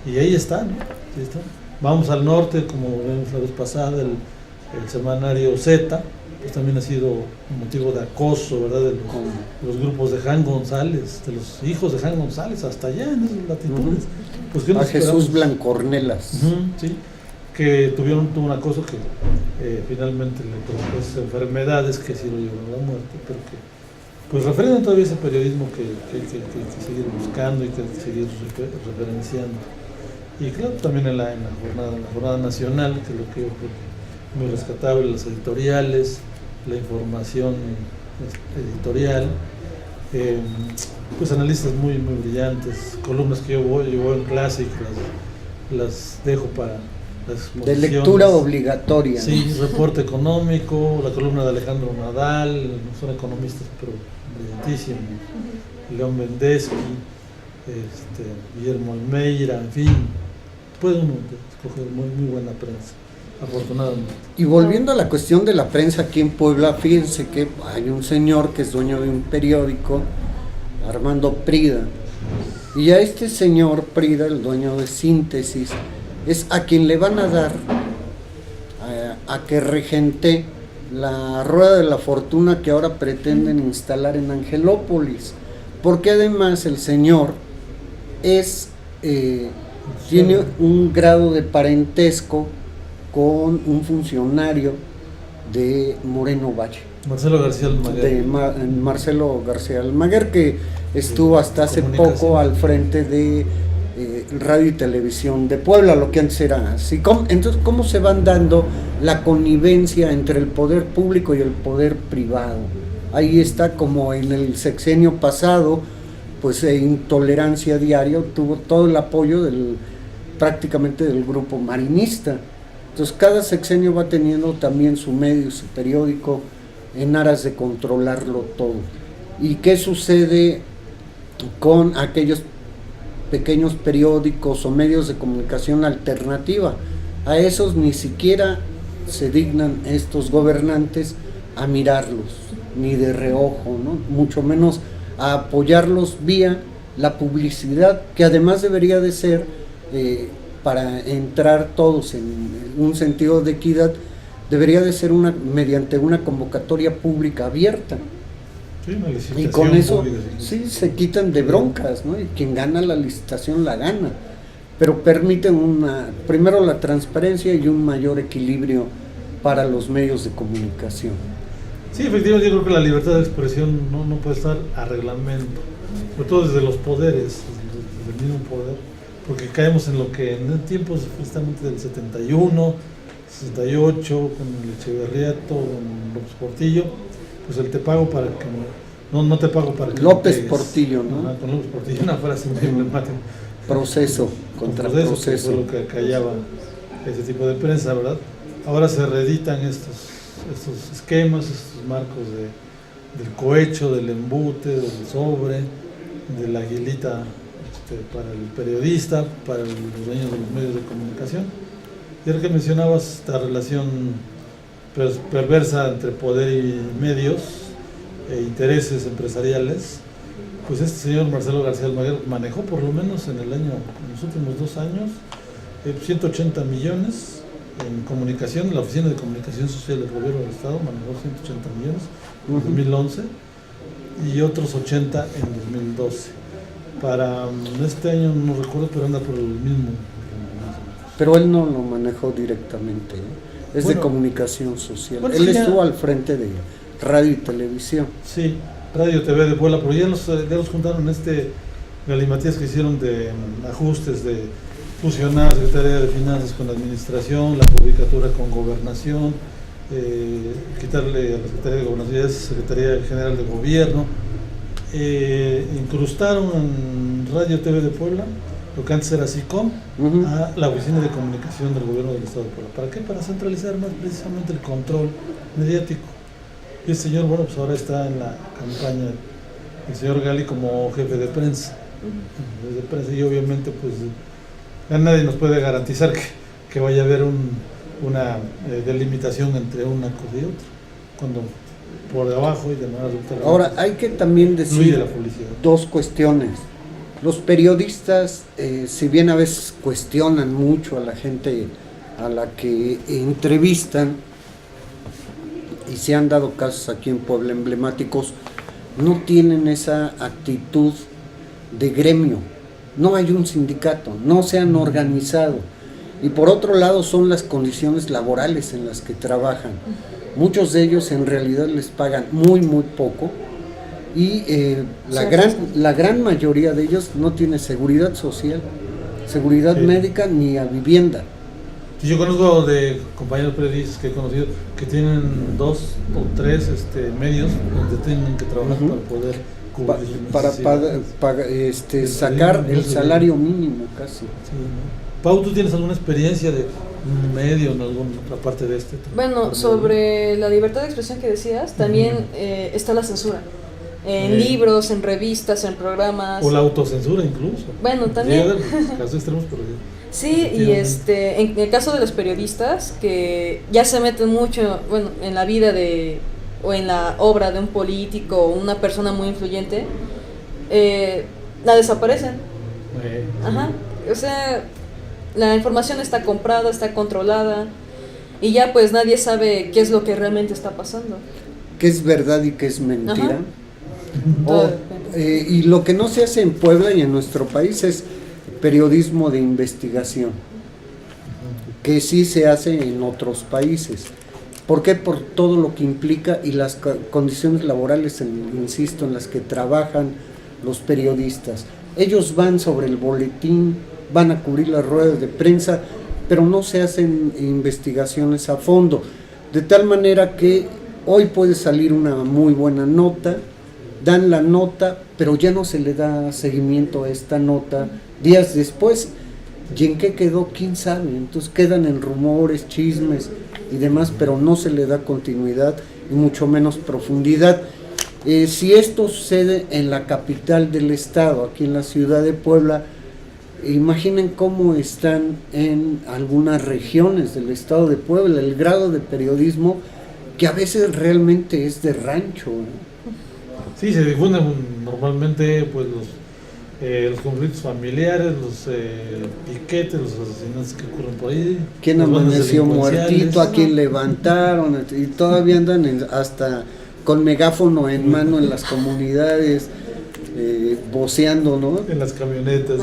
y ahí está, ¿no? Ahí está. Vamos al norte, como vemos la vez pasada, el semanario Z, pues también ha sido un motivo de acoso, ¿verdad? De los grupos de Jan González, de los hijos de Jan González, hasta allá en esas latitudes. Pues, a Jesús Blancornelas. Sí, que tuvo un acoso que finalmente le provocó esas enfermedades que sí lo llevaron a la muerte, pero que pues refrendan todavía ese periodismo que hay que seguir buscando y que hay que seguir referenciando. Y claro, también en la jornada nacional, que es lo que yo creo que es muy rescatable, las editoriales, la información editorial, pues analistas muy brillantes, columnas que yo voy en Classic, las dejo para las exposiciones. De lectura obligatoria. Sí, reporte económico, la columna de Alejandro Nadal, son economistas pero brillantísimos, León Mendesky, Guillermo Almeida, en fin, puede uno escoger muy buena prensa, afortunadamente. Y volviendo a la cuestión de la prensa aquí en Puebla, fíjense que hay un señor que es dueño de un periódico, Armando Prida, y a este señor Prida, el dueño de Síntesis, es a quien le van a dar a que regente la rueda de la fortuna que ahora pretenden instalar en Angelópolis, porque además el señor tiene un grado de parentesco con un funcionario de Moreno Valle, Marcelo García Almaguer, Marcelo García Almaguer, que estuvo hasta hace poco al frente de Radio y Televisión de Puebla, lo que antes era así. Entonces, ¿cómo se van dando la connivencia entre el poder público y el poder privado? Ahí está, como en el sexenio pasado, pues Intolerancia Diario tuvo todo el apoyo prácticamente del grupo marinista. Entonces cada sexenio va teniendo también su medio, su periódico, en aras de controlarlo todo. ¿Y qué sucede con aquellos pequeños periódicos o medios de comunicación alternativa? A esos ni siquiera se dignan estos gobernantes a mirarlos, ni de reojo, ¿no? Mucho menos a apoyarlos vía la publicidad, que además debería de ser para entrar todos en un sentido de equidad, debería de ser mediante una convocatoria pública abierta. Sí, y con eso sí se quitan de broncas, ¿no? Y quien gana la licitación la gana, pero permiten primero la transparencia y un mayor equilibrio para los medios de comunicación. Sí, efectivamente, yo creo que la libertad de expresión no puede estar a reglamento, sobre todo desde los poderes, desde el mismo poder, porque caemos en lo que en tiempos justamente del 71, 68, con el Echeverriato, con López Portillo, pues el te pago para que no te pago para que López Portillo, ¿no? Con López Portillo, una frase muy emblemática. Proceso contra proceso. Que fue lo que callaba ese tipo de prensa, ¿verdad? Ahora se reeditan estos esquemas, estos marcos del cohecho, del embute, del sobre, de la aguilita para el periodista, para los dueños de los medios de comunicación. Y ahora que mencionabas esta relación perversa entre poder y medios e intereses empresariales, pues este señor Marcelo García Almaguer manejó por lo menos en los últimos 2 años, 180 millones en comunicación. La Oficina de Comunicación Social del Gobierno del Estado manejó 180 millones en 2011 y otros 80 en 2012. Para este año no recuerdo, pero anda por el mismo. Pero él no lo manejó directamente, es de comunicación social. Él estuvo al frente de radio y televisión. Sí, Radio TV de Puebla, pero ya los juntaron galimatías que hicieron de ajustes, de fusionar Secretaría de Finanzas con la Administración, la Judicatura con Gobernación, quitarle a la Secretaría de Gobernación, Secretaría General de Gobierno. Incrustaron en Radio TV de Puebla lo que antes era SICOM, a la Oficina de Comunicación del Gobierno del Estado de Puebla. ¿Para qué? Para centralizar más precisamente el control mediático. Y el señor, bueno, pues ahora está en la campaña, el señor Gali como jefe de prensa. Y obviamente pues nadie nos puede garantizar que vaya a haber una delimitación entre una cosa y otra, cuando por debajo y de manera subterránea. Ahora, hay que también decir dos cuestiones. Los periodistas, si bien a veces cuestionan mucho a la gente a la que entrevistan, y se han dado casos aquí en Puebla emblemáticos, no tienen esa actitud de gremio, no hay un sindicato, no se han organizado, y por otro lado son las condiciones laborales en las que trabajan. Muchos de ellos en realidad les pagan muy poco, y la gran mayoría de ellos no tiene seguridad social, seguridad médica ni a vivienda. Yo conozco de compañeros periodistas que he conocido que tienen 2 o 3 medios donde tienen que trabajar para poder cubrir para sacar el salario mínimo casi. Sí, ¿no? Pau, ¿tú tienes alguna experiencia de un medio en alguna otra parte de este? Bueno, sobre la libertad de expresión que decías, también está la censura. En libros, en revistas, en programas. O la autocensura incluso. Bueno, también. Casos extremos, pero sí, y en el caso de los periodistas, que ya se meten mucho, bueno, en la vida o en la obra de un político o una persona muy influyente, la desaparecen. Ajá. O sea, la información está comprada, está controlada, y ya pues nadie sabe qué es lo que realmente está pasando. ¿Qué es verdad y qué es mentira? Y lo que no se hace en Puebla y en nuestro país es periodismo de investigación, que sí se hace en otros países. ¿Por qué? Por todo lo que implica y las condiciones laborales, insisto, en las que trabajan los periodistas. Ellos van sobre el boletín, van a cubrir las ruedas de prensa, pero no se hacen investigaciones a fondo, de tal manera que hoy puede salir una muy buena nota, dan la nota, pero ya no se le da seguimiento a esta nota días después. ¿Y en qué quedó? ¿Quién sabe? Entonces quedan en rumores, chismes y demás, pero no se le da continuidad y mucho menos profundidad. Si esto sucede en la capital del estado, aquí en la ciudad de Puebla, imaginen cómo están en algunas regiones del estado de Puebla, el grado de periodismo que a veces realmente es de rancho, ¿no? Sí, se difunden normalmente pues los conflictos familiares, los piquetes, los asesinatos que ocurren por ahí. ¿Quién amaneció muertito? ¿A quién levantaron? Y todavía andan hasta con megáfono en mano en las comunidades, voceando, ¿no? En las camionetas.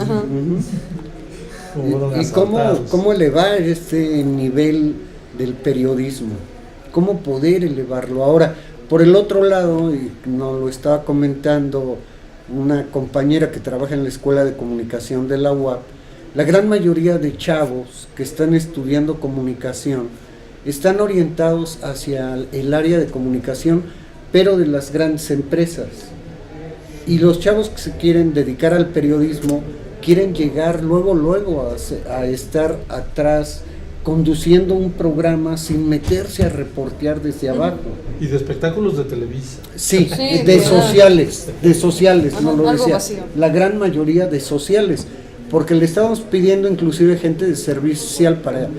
¿Y cómo elevar este nivel del periodismo? ¿Cómo poder elevarlo? Ahora, por el otro lado, y nos lo estaba comentando una compañera que trabaja en la Escuela de Comunicación de la UAP, la gran mayoría de chavos que están estudiando comunicación están orientados hacia el área de comunicación, pero de las grandes empresas. Y los chavos que se quieren dedicar al periodismo quieren llegar luego a estar atrás conduciendo un programa sin meterse a reportear desde abajo. Y de espectáculos de Televisa. Sí, Sí, de claro. sociales, Ajá, no lo algo decía. vacío. La gran mayoría de sociales, porque le estábamos pidiendo inclusive gente de servicio social para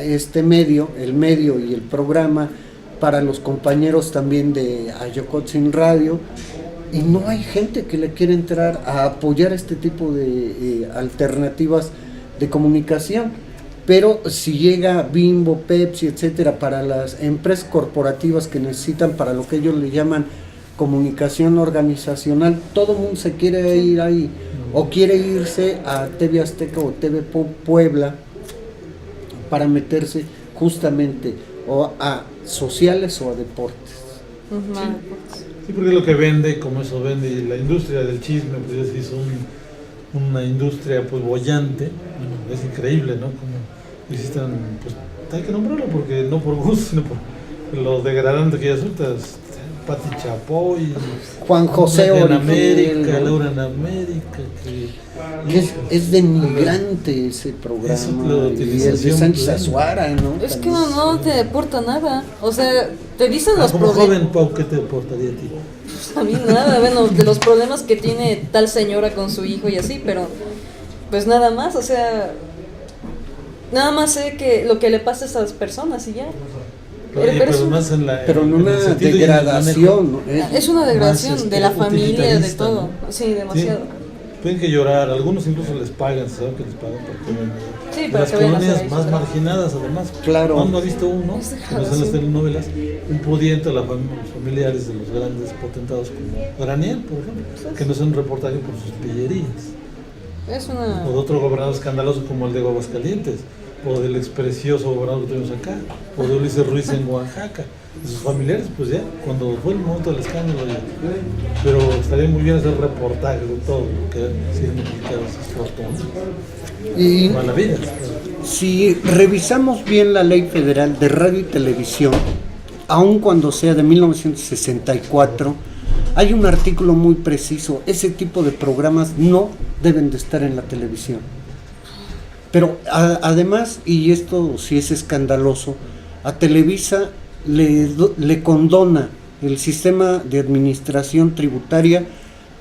este medio, el medio y el programa, para los compañeros también de Ayocotzin Radio, y no hay gente que le quiera entrar a apoyar este tipo de alternativas de comunicación. Pero si llega Bimbo, Pepsi, etcétera, para las empresas corporativas que necesitan para lo que ellos le llaman comunicación organizacional, todo el mundo se quiere ir ahí, o quiere irse a TV Azteca o TV Puebla para meterse justamente o a sociales o a deportes. Ujú, Sí, porque es lo que vende, como eso vende, y la industria del chisme, pues es una industria pues bollante, es increíble, ¿no? Como existen, pues hay que nombrarlo porque no por gusto, sino por lo degradante que ya resulta. Pati Chapoy, Juan José en Origel, América, ¿no? Laura en América, que Es denigrante ese programa, Eso es la y el de utilización Sánchez plena. Azuara, ¿no? Es que También. no te aporta nada. O sea, te dicen los como problemas. joven, Pau, ¿qué te aportaría a ti? A mí nada, bueno, de los problemas que tiene tal señora con su hijo y así, pero pues nada más, o sea, nada más sé que lo que le pasa a esas personas y ya. Pero es un- más en la, Pero en en el una sentido y en el degradación, ¿no? Es una degradación más, de la familia, de utilitarista, todo. ¿no? Sí, demasiado. Sí, pueden que llorar, algunos incluso les pagan, se saben que les pagan porque ven Sí, de para las que vayan a colonias hacer ahí más su trabajo. marginadas además. Claro. ¿Cuándo ha visto uno? Es Como en las sí. telenovelas, un pudiente a los familiares de los grandes potentados como Granier, por ejemplo, que no hacen un reportaje por sus pillerías? Es una... O de otro gobernador escandaloso como el de Aguascalientes, o del exprecioso gobernador que tuvimos acá, o de Ulises Ruiz en Oaxaca. Y sus familiares, pues ya, cuando fue el momento del escándalo, ya. Pero estaría muy bien hacer reportajes de todo lo que significa esas fortunas. Y Maravillas. si revisamos bien la ley federal de radio y televisión, aun cuando sea de 1964, hay un artículo muy preciso: ese tipo de programas no deben de estar en la televisión. Pero además, y esto sí es escandaloso, a Televisa le condona el sistema de administración tributaria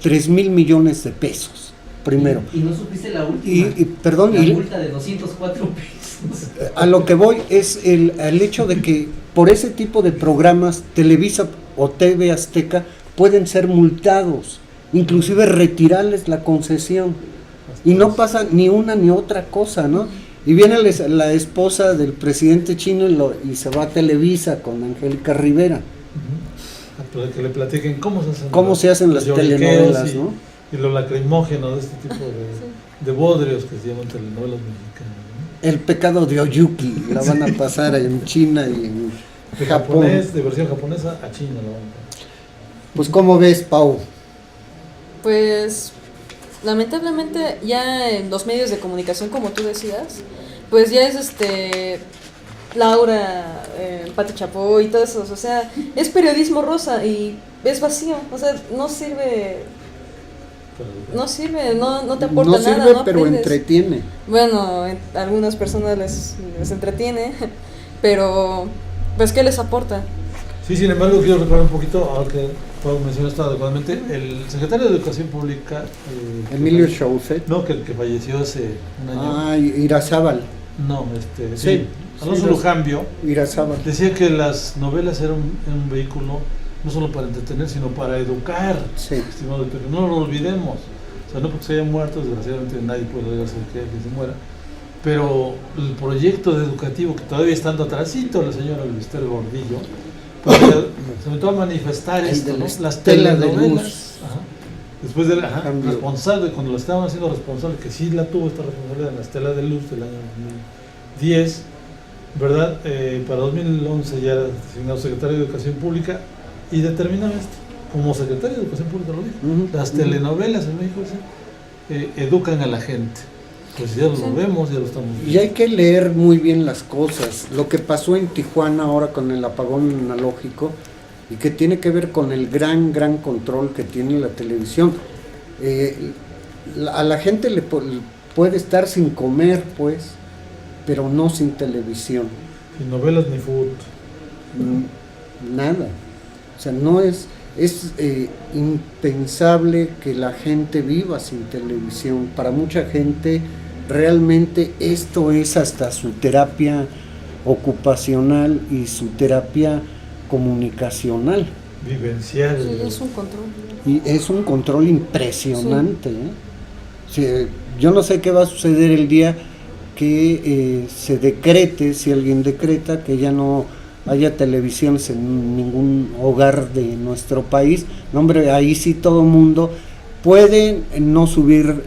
3,000 millones de pesos, primero. Y no supiste la última. Perdón, la y multa de 204 pesos. a lo que voy es el hecho de que por ese tipo de programas Televisa o TV Azteca pueden ser multados, inclusive retirarles la concesión, y no pasa ni una ni otra cosa, ¿no? Y viene la esposa del presidente chino y se va a Televisa con Angélica Rivera. Para que le platiquen Cómo se hacen las lloriqueos telenovelas, ¿no? Y lo lacrimógeno de este tipo de bodrios que se llaman telenovelas mexicanas, ¿no? El pecado de Oyuki la van a pasar en China y en De Japón. japonés, de versión japonesa a China lo van a pasar. Pues ¿cómo ves, Pau? Pues lamentablemente ya en los medios de comunicación, como tú decías, pues ya es Laura, Pati Chapoy y todo eso, o sea, es periodismo rosa y es vacío, o sea, no sirve, no te aporta No nada, sirve, no pero aprendes. entretiene. Bueno, a algunas personas les entretiene, pero pues ¿qué les aporta? Sí, sin embargo, quiero recordar un poquito, aunque Pablo mencionó esto adecuadamente, el secretario de Educación Pública, Emilio Chaufet. no, que falleció hace un año, Ah, Irazábal. no, Sí, Alonso sí, Lujambio, Irazábal. decía que las novelas eran un vehículo no solo para entretener, sino para educar, Sí. estimado Pedro, no lo olvidemos, o sea, no porque se haya muerto, desgraciadamente nadie puede hacer que se muera, pero el proyecto educativo que todavía estando atrásito la señora Luis Gordillo, pues, se metió a manifestar Ay, esto, de ¿no? la Las estela de telenovelas, luz. ajá, después de Cambio. responsable, cuando lo estaban haciendo responsable, que sí la tuvo esta responsabilidad en la estela de luz del año 2010, ¿verdad? Para 2011 ya era designado secretario de Educación Pública y determinaba esto, como secretario de Educación Pública lo dijo, Ujú. las telenovelas en México educan a la gente, pues ya lo vemos, ya lo estamos viendo. Y hay que leer muy bien las cosas. Lo que pasó en Tijuana ahora con el apagón analógico y que tiene que ver con el gran control que tiene la televisión. A la gente puede estar sin comer, pues, pero no sin televisión. Sin novelas ni fútbol. Nada. O sea, no es impensable que la gente viva sin televisión. Para mucha gente realmente esto es hasta su terapia ocupacional y su terapia comunicacional. Vivencial. Sí, es un control. Y es un control impresionante. Sí, yo no sé qué va a suceder el día que se decrete, si alguien decreta que ya no haya televisiones en ningún hogar de nuestro país. No, hombre, ahí sí todo el mundo puede no subir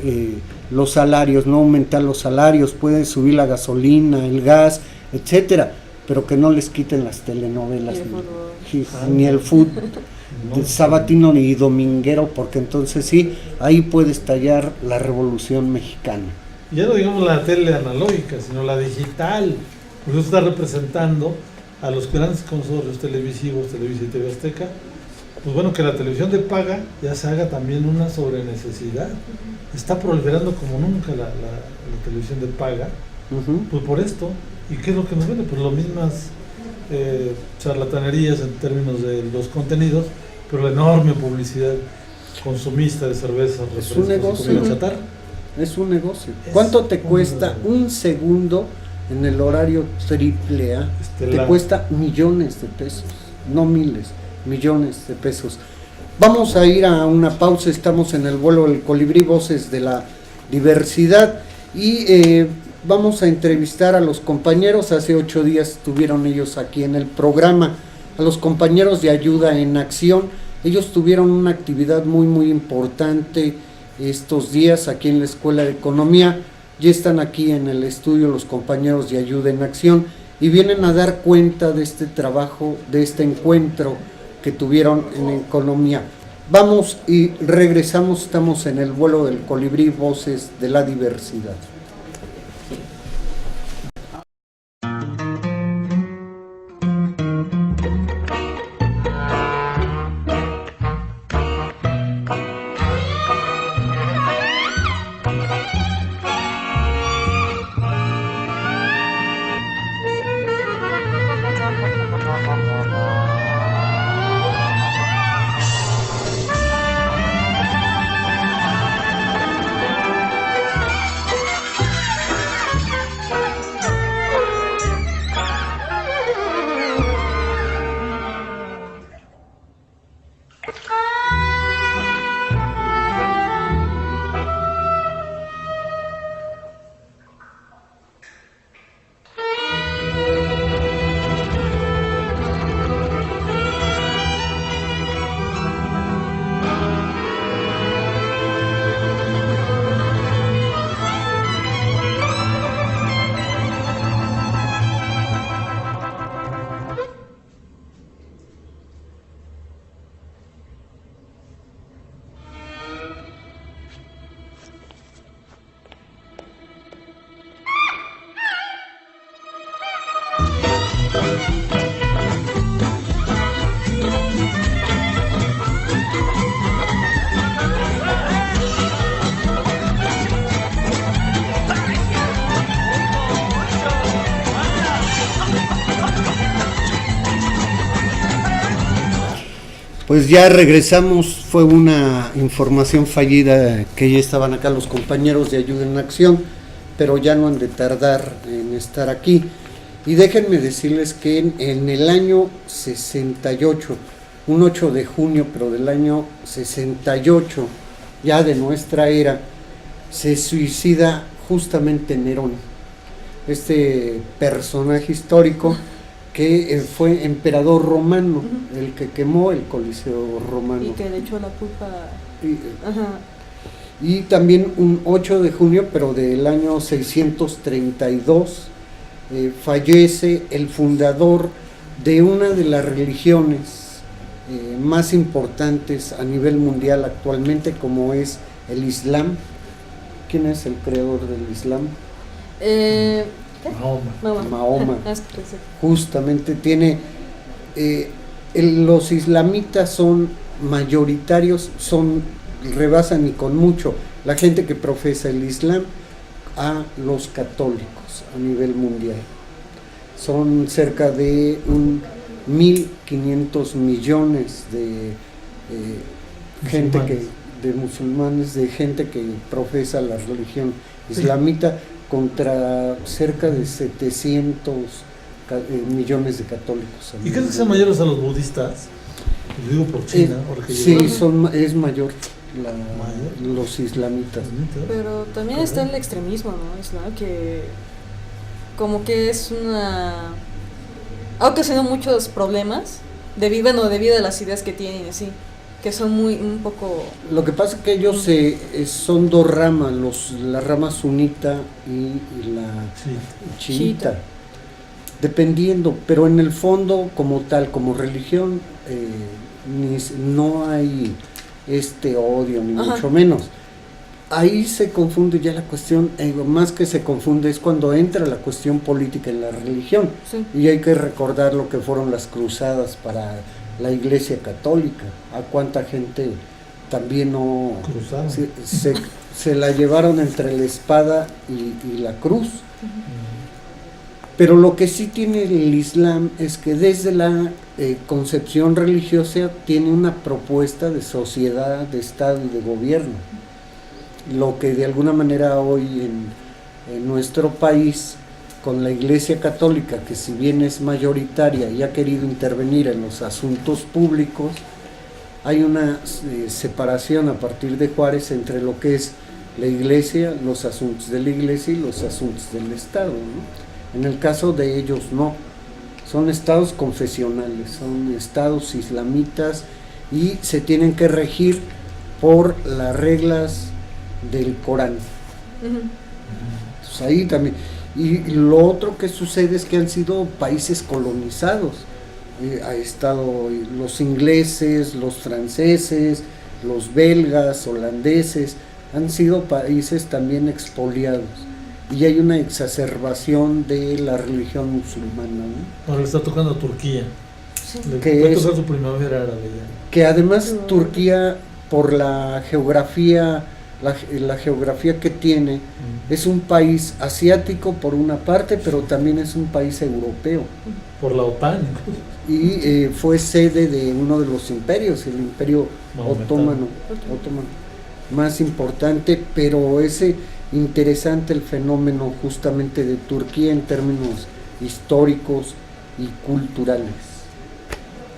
los salarios, no aumentar los salarios, puede subir la gasolina, el gas, etcétera, pero que no les quiten las telenovelas ni el fútbol sabatino ni dominguero, porque entonces sí, ahí puede estallar la revolución mexicana. Ya no digamos la tele analógica, sino la digital, porque eso está representando a los grandes consorcios televisivos, Televisa y TV Azteca. Pues bueno, que la televisión de paga ya se haga también una sobre necesidad. Está proliferando como nunca la televisión de paga, pues por esto. ¿Y qué es lo que nos vende? Pues las mismas charlatanerías en términos de los contenidos, pero la enorme publicidad consumista de cervezas, es un negocio. Chatarra. Es un negocio. ¿Cuánto te cuesta un segundo en el horario triple A? Te cuesta millones de pesos, no miles, millones de pesos. Vamos a ir a una pausa, estamos en el vuelo del colibrí, voces de la diversidad, y vamos a entrevistar a los compañeros. Hace 8 días estuvieron ellos aquí en el programa, a los compañeros de Ayuda en Acción. Ellos tuvieron una actividad muy importante estos días aquí en la Escuela de Economía. Ya están aquí en el estudio los compañeros de Ayuda en Acción y vienen a dar cuenta de este trabajo, de este encuentro que tuvieron en Economía. Vamos y regresamos, estamos en el vuelo del colibrí, voces de la diversidad. Pues ya regresamos, fue una información fallida que ya estaban acá los compañeros de Ayuda en Acción, pero ya no han de tardar en estar aquí. Y déjenme decirles que en el año 68, un 8 de junio, pero del año 68, ya de nuestra era, se suicida justamente Nerón, este personaje histórico que fue emperador romano, el que quemó el Coliseo romano. Y que le echó la culpa. Y también un 8 de junio, pero del año 632, fallece el fundador de una de las religiones más importantes a nivel mundial actualmente, como es el Islam. ¿Quién es el creador del Islam? Mahoma. Justamente tiene los islamitas son mayoritarios, rebasan y con mucho la gente que profesa el Islam. a los católicos a nivel mundial. Son cerca de 1.500 millones de gente de musulmanes, de gente que profesa la religión islamita, contra cerca de 700 millones de católicos. ¿Y crees que sean mayores a los budistas? Lo digo por China. Sí, es mayor los islamitas. Pero también está el extremismo, ¿no? Islam, que como que es ha ocasionado muchos problemas debido a las ideas que tienen, así, que son un poco... Lo que pasa es que ellos son dos ramas, la rama sunita y la chiita, dependiendo, pero en el fondo como tal, como religión, no hay odio, ni mucho menos. Ahí se confunde ya la cuestión, más que se confunde es cuando entra la cuestión política en la religión, y hay que recordar lo que fueron las cruzadas para la Iglesia Católica, a cuánta gente también no se la llevaron entre la espada y la cruz. Pero lo que sí tiene el Islam es que desde la concepción religiosa tiene una propuesta de sociedad, de Estado y de gobierno. Lo que de alguna manera hoy en nuestro país, con la Iglesia Católica, que si bien es mayoritaria y ha querido intervenir en los asuntos públicos, hay una separación a partir de Juárez entre lo que es la Iglesia, los asuntos de la Iglesia y los asuntos del Estado, ¿no? En el caso de ellos no, son estados confesionales, son estados islamitas y se tienen que regir por las reglas del Corán. Entonces ahí también. Y lo otro que sucede es que han sido países colonizados. Ha estado los ingleses, los franceses, los belgas, holandeses, han sido países también expoliados. Y hay una exacerbación de la religión musulmana, ¿no? Ahora le está tocando a Turquía. Sí. Le puede tocar su primavera árabe ya. Que además Turquía, por la geografía, la geografía que tiene, es un país asiático por una parte, pero también es un país europeo. Por la OTAN. Y fue sede de uno de los imperios, el imperio otomano más importante, pero interesante el fenómeno justamente de Turquía en términos históricos y culturales.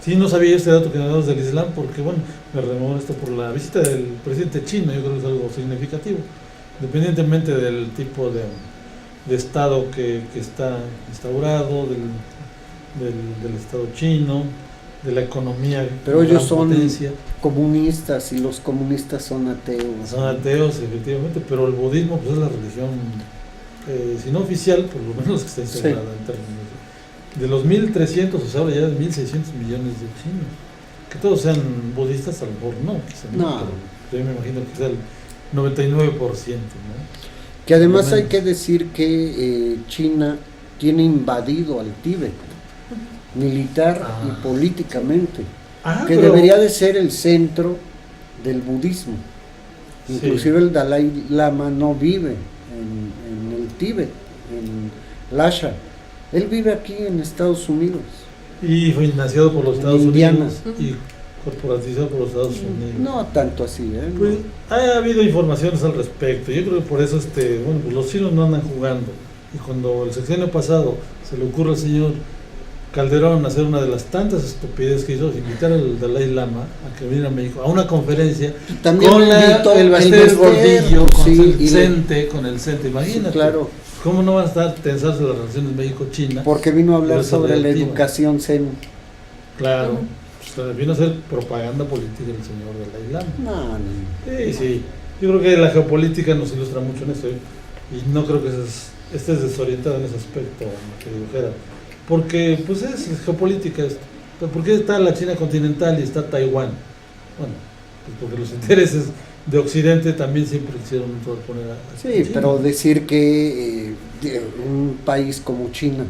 Sí, no sabía este dato que nos damos del Islam, porque bueno, me rememoro esto por la visita del presidente chino, yo creo que es algo significativo, independientemente del tipo de estado que está instaurado, del estado chino, de la economía. Pero ellos son potencia. Comunistas y los comunistas son ateos. Son ateos, efectivamente, pero el budismo pues es la religión, si no oficial, por lo menos que está integrada en términos de los 1.300, o sea, ahora ya de 1.600 millones de chinos. Que todos sean budistas, a lo mejor no. Pero yo me imagino que sea el 99%, ¿no? Que además hay que decir que China tiene invadido al Tíbet, militar y políticamente, que debería de ser el centro del budismo. Inclusive el Dalai Lama no vive en el Tíbet, en Lhasa. Él vive aquí en Estados Unidos. Y fue financiado por los Estados Unidos y corporatizado por los Estados Unidos. No tanto así, Pues ha habido informaciones al respecto. Yo creo que por eso bueno, pues los chinos no andan jugando. Y cuando el sexenio pasado se le ocurre al señor Calderón hacer una de las tantas estupideces que hizo, invitar al Dalai Lama a que viniera a México a una conferencia también con el Baster Gordillo, con el CENTE, imagínate. Sí, claro. ¿Cómo no van a estar tensarse las relaciones México-China? Porque vino a hablar sobre la educación zen. Claro, vino a hacer propaganda política el señor Dalai Lama. No. Sí. Yo creo que la geopolítica nos ilustra mucho en esto, y no creo que estés desorientado en ese aspecto, que dijera. Porque pues es geopolítica esto. ¿Por qué está la China continental y está Taiwán? Bueno, pues porque los intereses de Occidente también siempre quisieron poner a Sí, China. Pero decir que un país como China,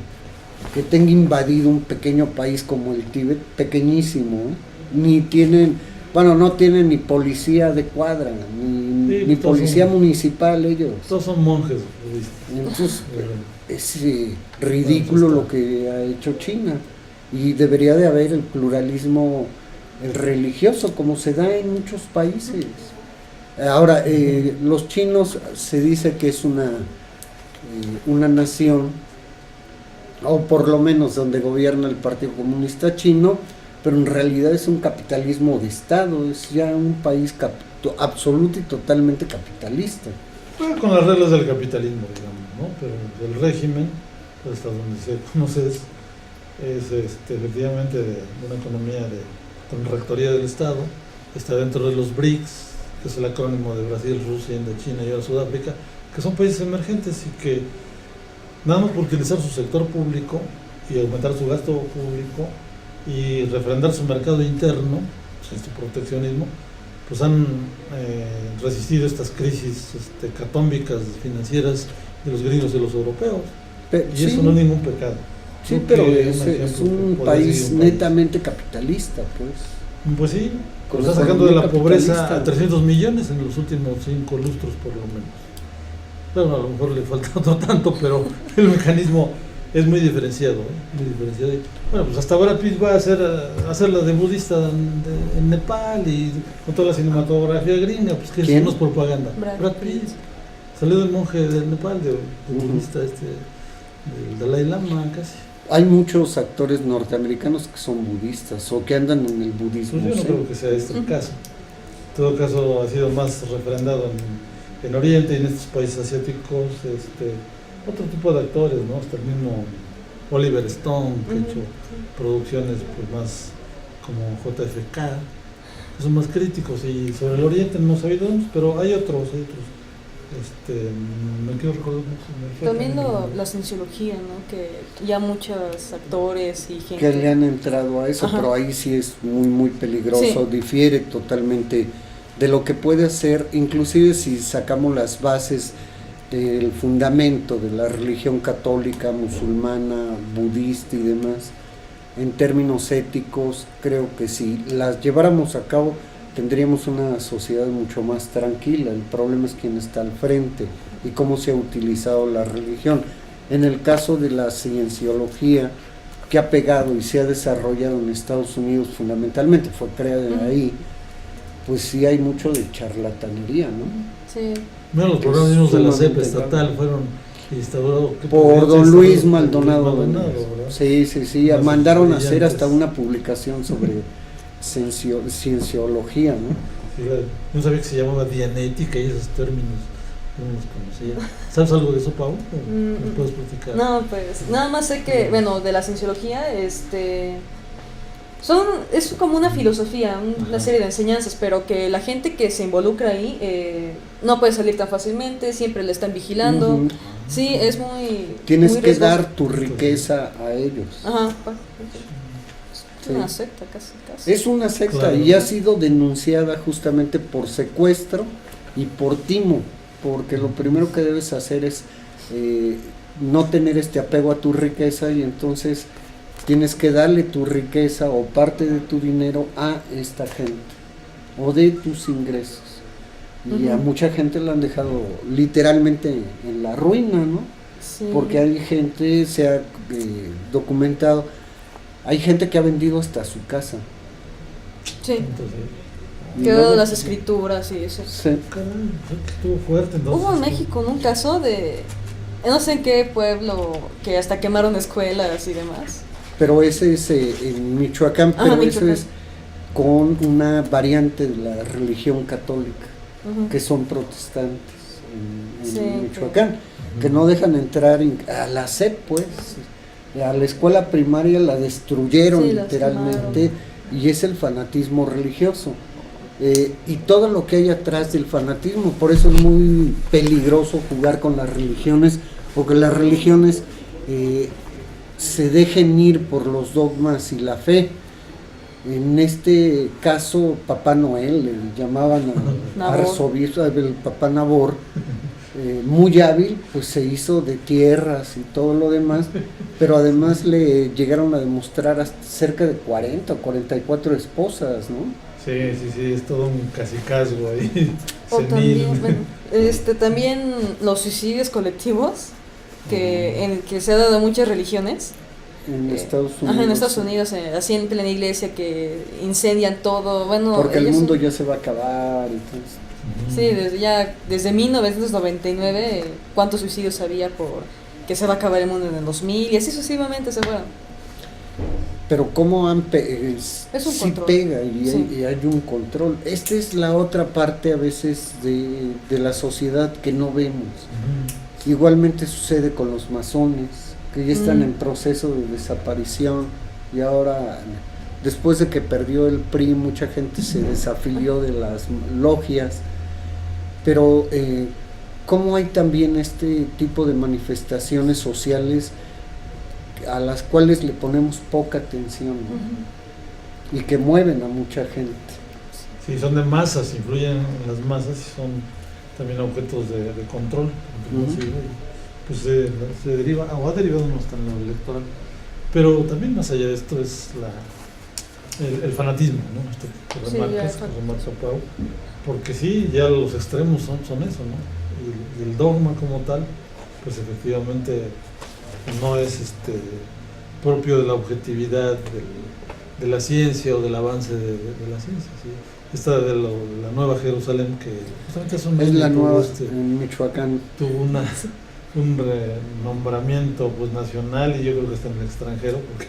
que tenga invadido un pequeño país como el Tíbet, pequeñísimo, ni tienen Bueno, no tienen ni policía de cuadra, ni todos policía son- municipal ellos. Todos son monjes budistas. Entonces, Pero- es ridículo lo que ha hecho China. Y debería de haber el pluralismo religioso, como se da en muchos países. Ahora, los chinos se dice que es una nación, o por lo menos donde gobierna el Partido Comunista Chino, pero en realidad es un capitalismo de Estado, es ya un país absoluto y totalmente capitalista. Bueno, con las reglas del capitalismo, digamos, ¿no? Pero el régimen, pues, hasta donde se conoce, es efectivamente de una economía con rectoría del Estado, está dentro de los BRICS, que es el acrónimo de Brasil, Rusia, India, China y ahora Sudáfrica, que son países emergentes y que nada más por utilizar su sector público y aumentar su gasto público y refrendar su mercado interno, pues, este proteccionismo, pues han resistido estas crisis catómbicas financieras de los gringos y los europeos. Y eso no es ningún pecado. Sí, Creo pero que es ejemplo un que puede país seguir un país. netamente capitalista, pues. Pues sí, Con está la sacando de la economía pobreza capitalista. a 300 millones en los últimos 5 lustros por lo menos. Claro, a lo mejor le falta otro tanto, pero el mecanismo es muy diferenciado, muy diferenciado. Y, bueno, pues hasta Brad Pitt va a hacer la de budista en Nepal y con toda la cinematografía gringa, pues que ¿Quién? eso no es propaganda. Brad Pitt. Pitt. Salió del monje del Nepal, del Ujú. budista del Dalai Lama casi. Hay muchos actores norteamericanos que son budistas o que andan en el budismo. Pues yo no ¿sí? creo que sea este el caso. En todo caso ha sido más refrendado en Oriente y en estos países asiáticos, otro tipo de actores, ¿no? Hasta el mismo Oliver Stone, que ha hecho producciones pues más como JFK, que son más críticos, y sobre el Oriente no hemos sabido, pero hay otros. No quiero recordar mucho. También la cienciología, ¿no? Que ya muchos actores y gente... Que le han entrado a eso, Ajá. pero ahí sí es muy, muy peligroso, Sí. difiere totalmente de lo que puede hacer, inclusive si sacamos las bases del fundamento de la religión católica, musulmana, budista y demás, en términos éticos, creo que si las lleváramos a cabo, tendríamos una sociedad mucho más tranquila. El problema es quién está al frente y cómo se ha utilizado la religión. En el caso de la cienciología, que ha pegado y se ha desarrollado en Estados Unidos fundamentalmente, fue creada ahí, pues sí hay mucho de charlatanería, ¿no? Sí. Bueno, los que es programas de la CEP sumamente estatal grave. fueron instaurados Por don Luis Maldonado. ¿verdad? Sí, Más mandaron a hacer brillantes. hasta una publicación sobre cienciología, ¿no? Sí, yo no sabía que se llamaba dianética y esos términos, no los conocía. ¿Sabes algo de eso, Pau? ¿Me puedes platicar? No, pues nada más sé que, bueno, de la cienciología, es como una filosofía, una Ajá. serie de enseñanzas, pero que la gente que se involucra ahí no puede salir tan fácilmente, siempre le están vigilando. Ujú. Sí, es muy... Tienes muy que riesgoso. dar tu riqueza a ellos. Ajá. Es Sí. una secta, casi. Es una secta Claro. y ha sido denunciada justamente por secuestro y por timo, porque lo primero que debes hacer es no tener este apego a tu riqueza, y entonces tienes que darle tu riqueza o parte de tu dinero a esta gente o de tus ingresos. Y a Ujú. mucha gente la han dejado literalmente en la ruina, ¿no? Sí. Porque hay gente, se ha documentado, hay gente que ha vendido hasta su casa. Sí, Entonces, Y quedó luego- las escrituras y eso. Sí. caray, estuvo fuerte entonces. Hubo en México un caso de... No sé en qué pueblo, que hasta quemaron escuelas y demás. Pero ese es en Michoacán, Ajá, pero Michoacán. eso es con una variante de la religión católica, Ujú. que son protestantes en Sí, Michoacán, que no dejan entrar a la SEP, pues, a la escuela primaria la destruyeron Sí, la literalmente, y es el fanatismo religioso. Y todo lo que hay atrás del fanatismo, por eso es muy peligroso jugar con las religiones, porque las religiones se dejen ir por los dogmas y la fe. En este caso, Papá Noel, le llamaban al Nabor. arzobispo, el Papá Nabor, muy hábil, pues se hizo de tierras y todo lo demás, pero además le llegaron a demostrar hasta cerca de 40 o 44 esposas, ¿no? Sí, es todo un cacicazgo ahí. O senil. también, bueno, también los suicidios colectivos, en el que se ha dado a muchas religiones. En Estados Unidos. Ajá, en Estados Unidos, así en plena iglesia, que incendian todo. Bueno, Porque el ellos mundo son- ya se va a acabar. Entonces, Sí, desde 1999, ¿cuántos suicidios había por que se va a acabar el mundo en el 2000? Y así sucesivamente se fueron. pero cómo Es un sí control. pega y, Sí. y hay un control. Esta es la otra parte a veces de la sociedad que no vemos. Igualmente sucede con los masones, que ya están en proceso de desaparición y ahora, después de que perdió el PRI, mucha gente se desafilió de las logias, pero cómo hay también este tipo de manifestaciones sociales a las cuales le ponemos poca atención, ¿no? Y que mueven a mucha gente. Sí, son de masas, influyen en las masas y son también objetos de control. Ujú. Sí, pues se deriva, o ha derivado no hasta en lo electoral. Pero también más allá de esto es el fanatismo, ¿no? Esto que Sí, remarcas, ya, que remarca Pau, porque sí, ya los extremos son eso, ¿no? Y el dogma como tal, pues efectivamente no es propio de la objetividad de la ciencia o del avance de la ciencia, ¿sí? Esta de la Nueva Jerusalén, que justamente es un Es la tuvo nueva en Michoacán. tuvo un renombramiento pues nacional y yo creo que está en el extranjero, porque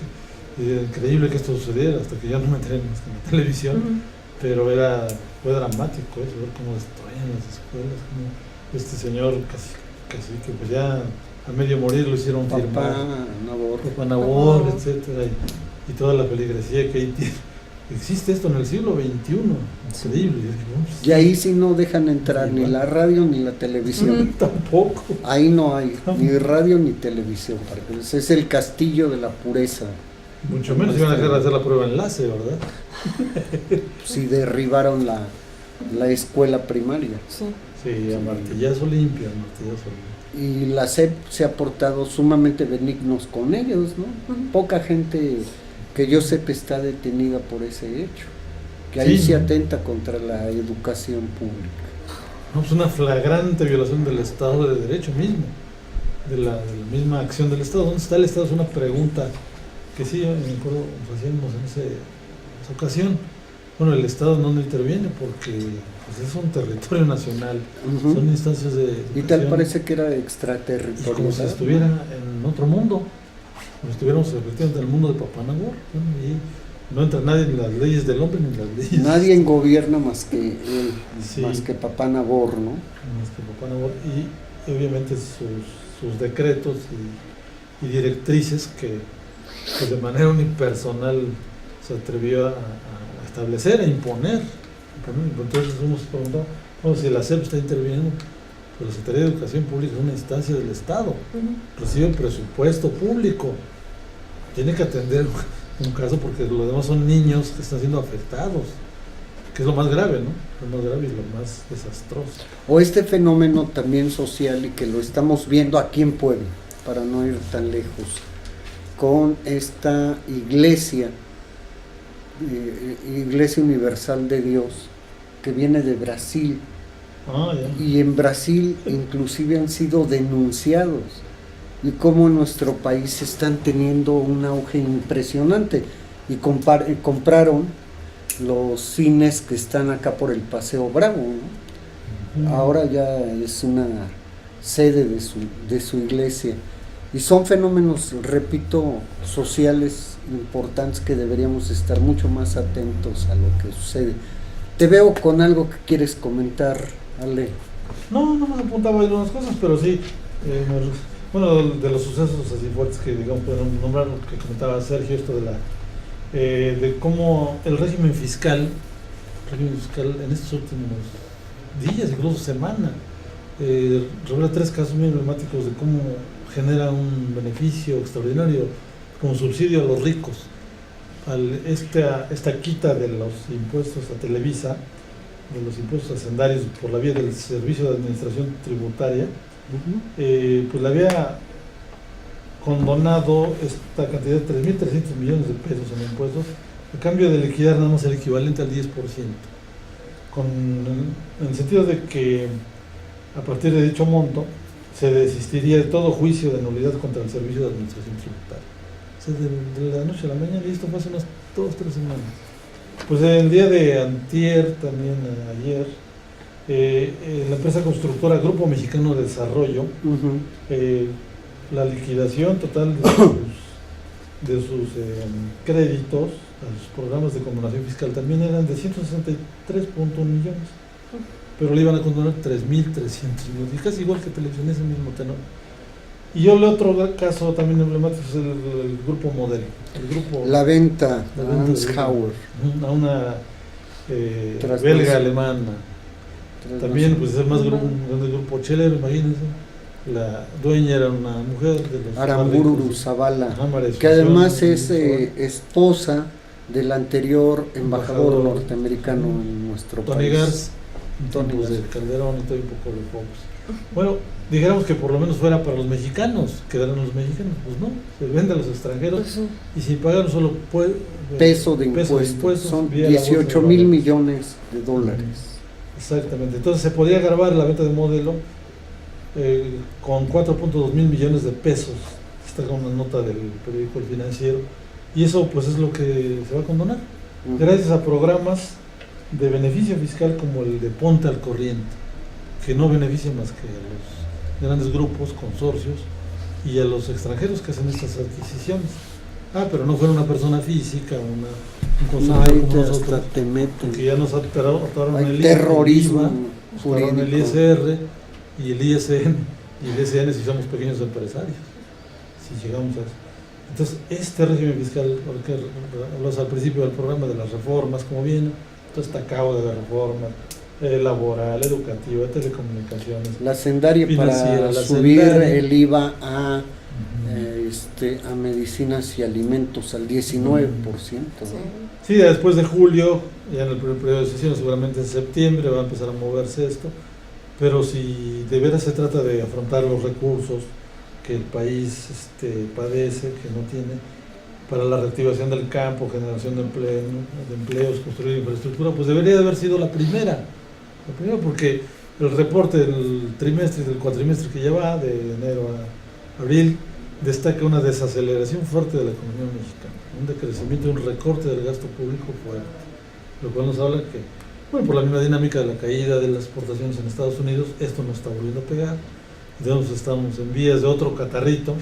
es increíble que esto sucediera, hasta que ya no me enteré en la televisión, pero fue dramático eso, ver cómo destruían las escuelas, cómo este señor casi que pues ya a medio morir lo hicieron Papá firmar. Nabor. Papá Nabor, etcétera, y toda la feligresía que ahí tiene. Existe esto en el siglo XXI, increíble. Yo dije, "No, pues, Y ahí sí no dejan entrar Sí, ni bueno. la radio ni la televisión. tampoco". Ahí no hay ni radio ni televisión. Es el castillo de la pureza. Mucho menos iban a dejar de hacer la prueba enlace, ¿verdad? Si derribaron la escuela primaria. Sí. Sí, a martillazo limpio, a martillazo limpio. Y la SEP se ha portado sumamente benignos con ellos, ¿no? Poca gente que yo sepa está detenida por ese hecho. Que ahí Sí, se ¿no? atenta contra la educación pública. No, es una flagrante violación del Estado de Derecho mismo, de la misma acción del Estado. ¿Dónde está el Estado? Es una pregunta que sí, me acuerdo, nos hacíamos en esa ocasión. Bueno, el Estado no interviene porque pues, es un territorio nacional, Ujú. son instancias de Y tal educación. parece que era Es extraterritorial. como si estuviera en otro mundo, como si estuviéramos efectivamente en el mundo de Papá Nabor, ¿no? Y no entra nadie en las leyes del hombre ni en las leyes. Nadie gobierna más que él, Sí. más que Papá Nabor, ¿no? Más que Papá Nabor, y obviamente sus decretos y directrices que pues, de manera unipersonal se atrevió a establecer, a imponer. Entonces hemos preguntado, bueno, si la SEP está interviniendo, pues la Secretaría de Educación Pública es una instancia del Estado, recibe presupuesto público, tiene que atender un caso porque los demás son niños que están siendo afectados, que es lo más grave, ¿no? Lo más grave y lo más desastroso. O este fenómeno también social y que lo estamos viendo aquí en Puebla, para no ir tan lejos, con esta iglesia, Iglesia Universal de Dios, que viene de Brasil, Ah, ya. y en Brasil inclusive han sido denunciados, y cómo en nuestro país están teniendo un auge impresionante, y compraron los cines que están acá por el Paseo Bravo, ¿no? Ahora ya es una sede de su iglesia, y son fenómenos, repito, sociales importantes que deberíamos estar mucho más atentos a lo que sucede. Te veo con algo que quieres comentar, Ale. No me apuntaba a algunas cosas, pero sí, bueno, de los sucesos así fuertes que digamos podemos nombrar, lo que comentaba Sergio, esto de cómo el régimen fiscal en estos últimos días, incluso semana, revela 3 casos muy emblemáticos de cómo genera un beneficio extraordinario como subsidio a los ricos. Esta quita de los impuestos a Televisa, de los impuestos hacendarios por la vía del Servicio de Administración Tributaria, pues le había condonado esta cantidad de 3.300 millones de pesos en impuestos a cambio de liquidar nada más el equivalente al 10%, en el sentido de que a partir de dicho monto se desistiría de todo juicio de nulidad contra el Servicio de Administración Tributaria. O sea, de la noche a la mañana, y esto fue hace unas 2 o 3 semanas. Pues el día de antier, también ayer, la empresa constructora Grupo Mexicano de Desarrollo, la liquidación total de sus créditos a sus programas de condonación fiscal también eran de 163.1 millones, pero le iban a condonar 3.300 millones, y casi igual que Televisión, ese mismo tenor. Y yo leo otro caso también emblemático, es el Grupo Modelo. La venta a Hanshauer, a una belga alemana. También pues es el más grande grupo chelero, imagínense. La dueña era una mujer de los Aramburu Zavala, que además es esposa del anterior embajador norteamericano en nuestro Tony país. Garza, de Calderón y todo un poco de Fox. Bueno, dijéramos que por lo menos fuera para los mexicanos, quedaran los mexicanos, pues no, se vende a los extranjeros, pues sí. Y sin pagar un solo peso de impuestos, son 18,000 millones de dólares. Exactamente, entonces se podía grabar la venta de Modelo con 4.2 mil millones de pesos, está con una nota del periódico El Financiero, y eso pues es lo que se va a condonar, gracias a programas de beneficio fiscal como el de Ponte al Corriente, que no beneficia más que a los grandes grupos, consorcios y a los extranjeros que hacen estas adquisiciones. Pero no fuera una persona física, un consorcio como nosotros, porque ya nos atoraron el terrorismo, el ISR y el ISN, y el ISN si somos pequeños empresarios, si llegamos a eso. Entonces, este régimen fiscal, porque hablas al principio del programa de las reformas, como viene, todo está acabo de reformas, laboral, educativa, telecomunicaciones, la sendaria para subir el IVA a medicinas y alimentos al 19%. Sí, después de julio, ya en el primer periodo de sesión, seguramente en septiembre va a empezar a moverse esto, pero si de veras se trata de afrontar los recursos que el país padece, que no tiene, para la reactivación del campo, generación de empleos, construir infraestructura, pues debería de haber sido la primera, porque el reporte del trimestre y del cuatrimestre que lleva, de enero a abril, destaca una desaceleración fuerte de la economía mexicana, un decrecimiento, un recorte del gasto público fuerte, lo cual nos habla que, por la misma dinámica de la caída de las exportaciones en Estados Unidos, esto nos está volviendo a pegar, entonces estamos en vías de otro catarrito,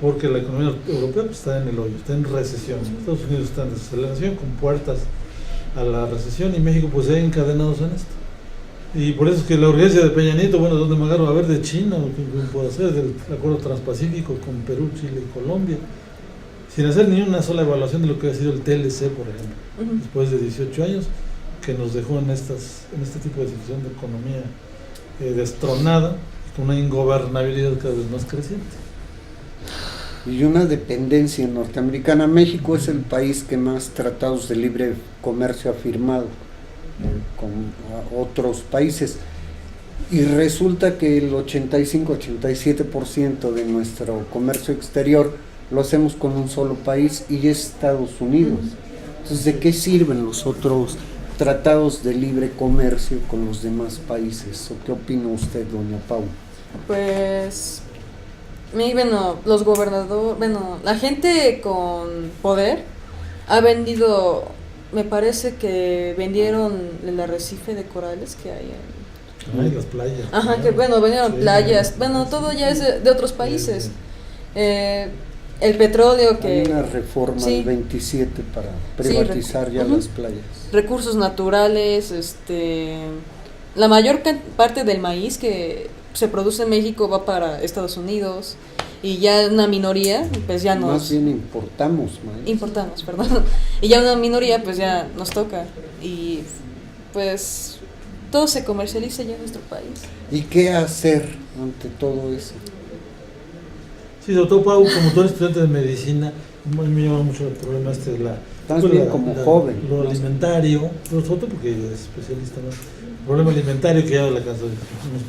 porque la economía europea pues, está en el hoyo, está en recesión, Estados Unidos está en desaceleración, con puertas a la recesión, y México pues ya encadenados en esto. Y por eso es que la urgencia de Peña Nieto, ¿dónde me agarro? A ver, de China, ¿qué puedo hacer? Del acuerdo transpacífico con Perú, Chile y Colombia, sin hacer ni una sola evaluación de lo que ha sido el TLC, por ejemplo, después de 18 años, que nos dejó en este tipo de situación de economía destronada, con una ingobernabilidad cada vez más creciente. Y una dependencia norteamericana. México es el país que más tratados de libre comercio ha firmado con otros países, y resulta que el 85-87% de nuestro comercio exterior lo hacemos con un solo país, y es Estados Unidos. Entonces, ¿de qué sirven los otros tratados de libre comercio con los demás países? ¿O qué opina usted, doña Pau? Pues los gobernadores, la gente con poder ha vendido, me parece que vendieron el arrecife de corales que hay en las playas. Que vendieron playas, todo ya es de otros países. El petróleo que... Hay una reforma del 27 para privatizar las playas. Recursos naturales, la mayor parte del maíz que se produce en México va para Estados Unidos, y ya una minoría, pues ya nos... Más bien importamos maíz. Y ya una minoría, pues ya nos toca, y pues todo se comercializa ya en nuestro país. ¿Y qué hacer ante todo eso? Sí, sobre todo, Pau, como todo estudiante de medicina, me llama mucho el problema de joven. Lo alimentario, pero sobre todo porque es especialista, ¿no? problema alimentario que ya no nos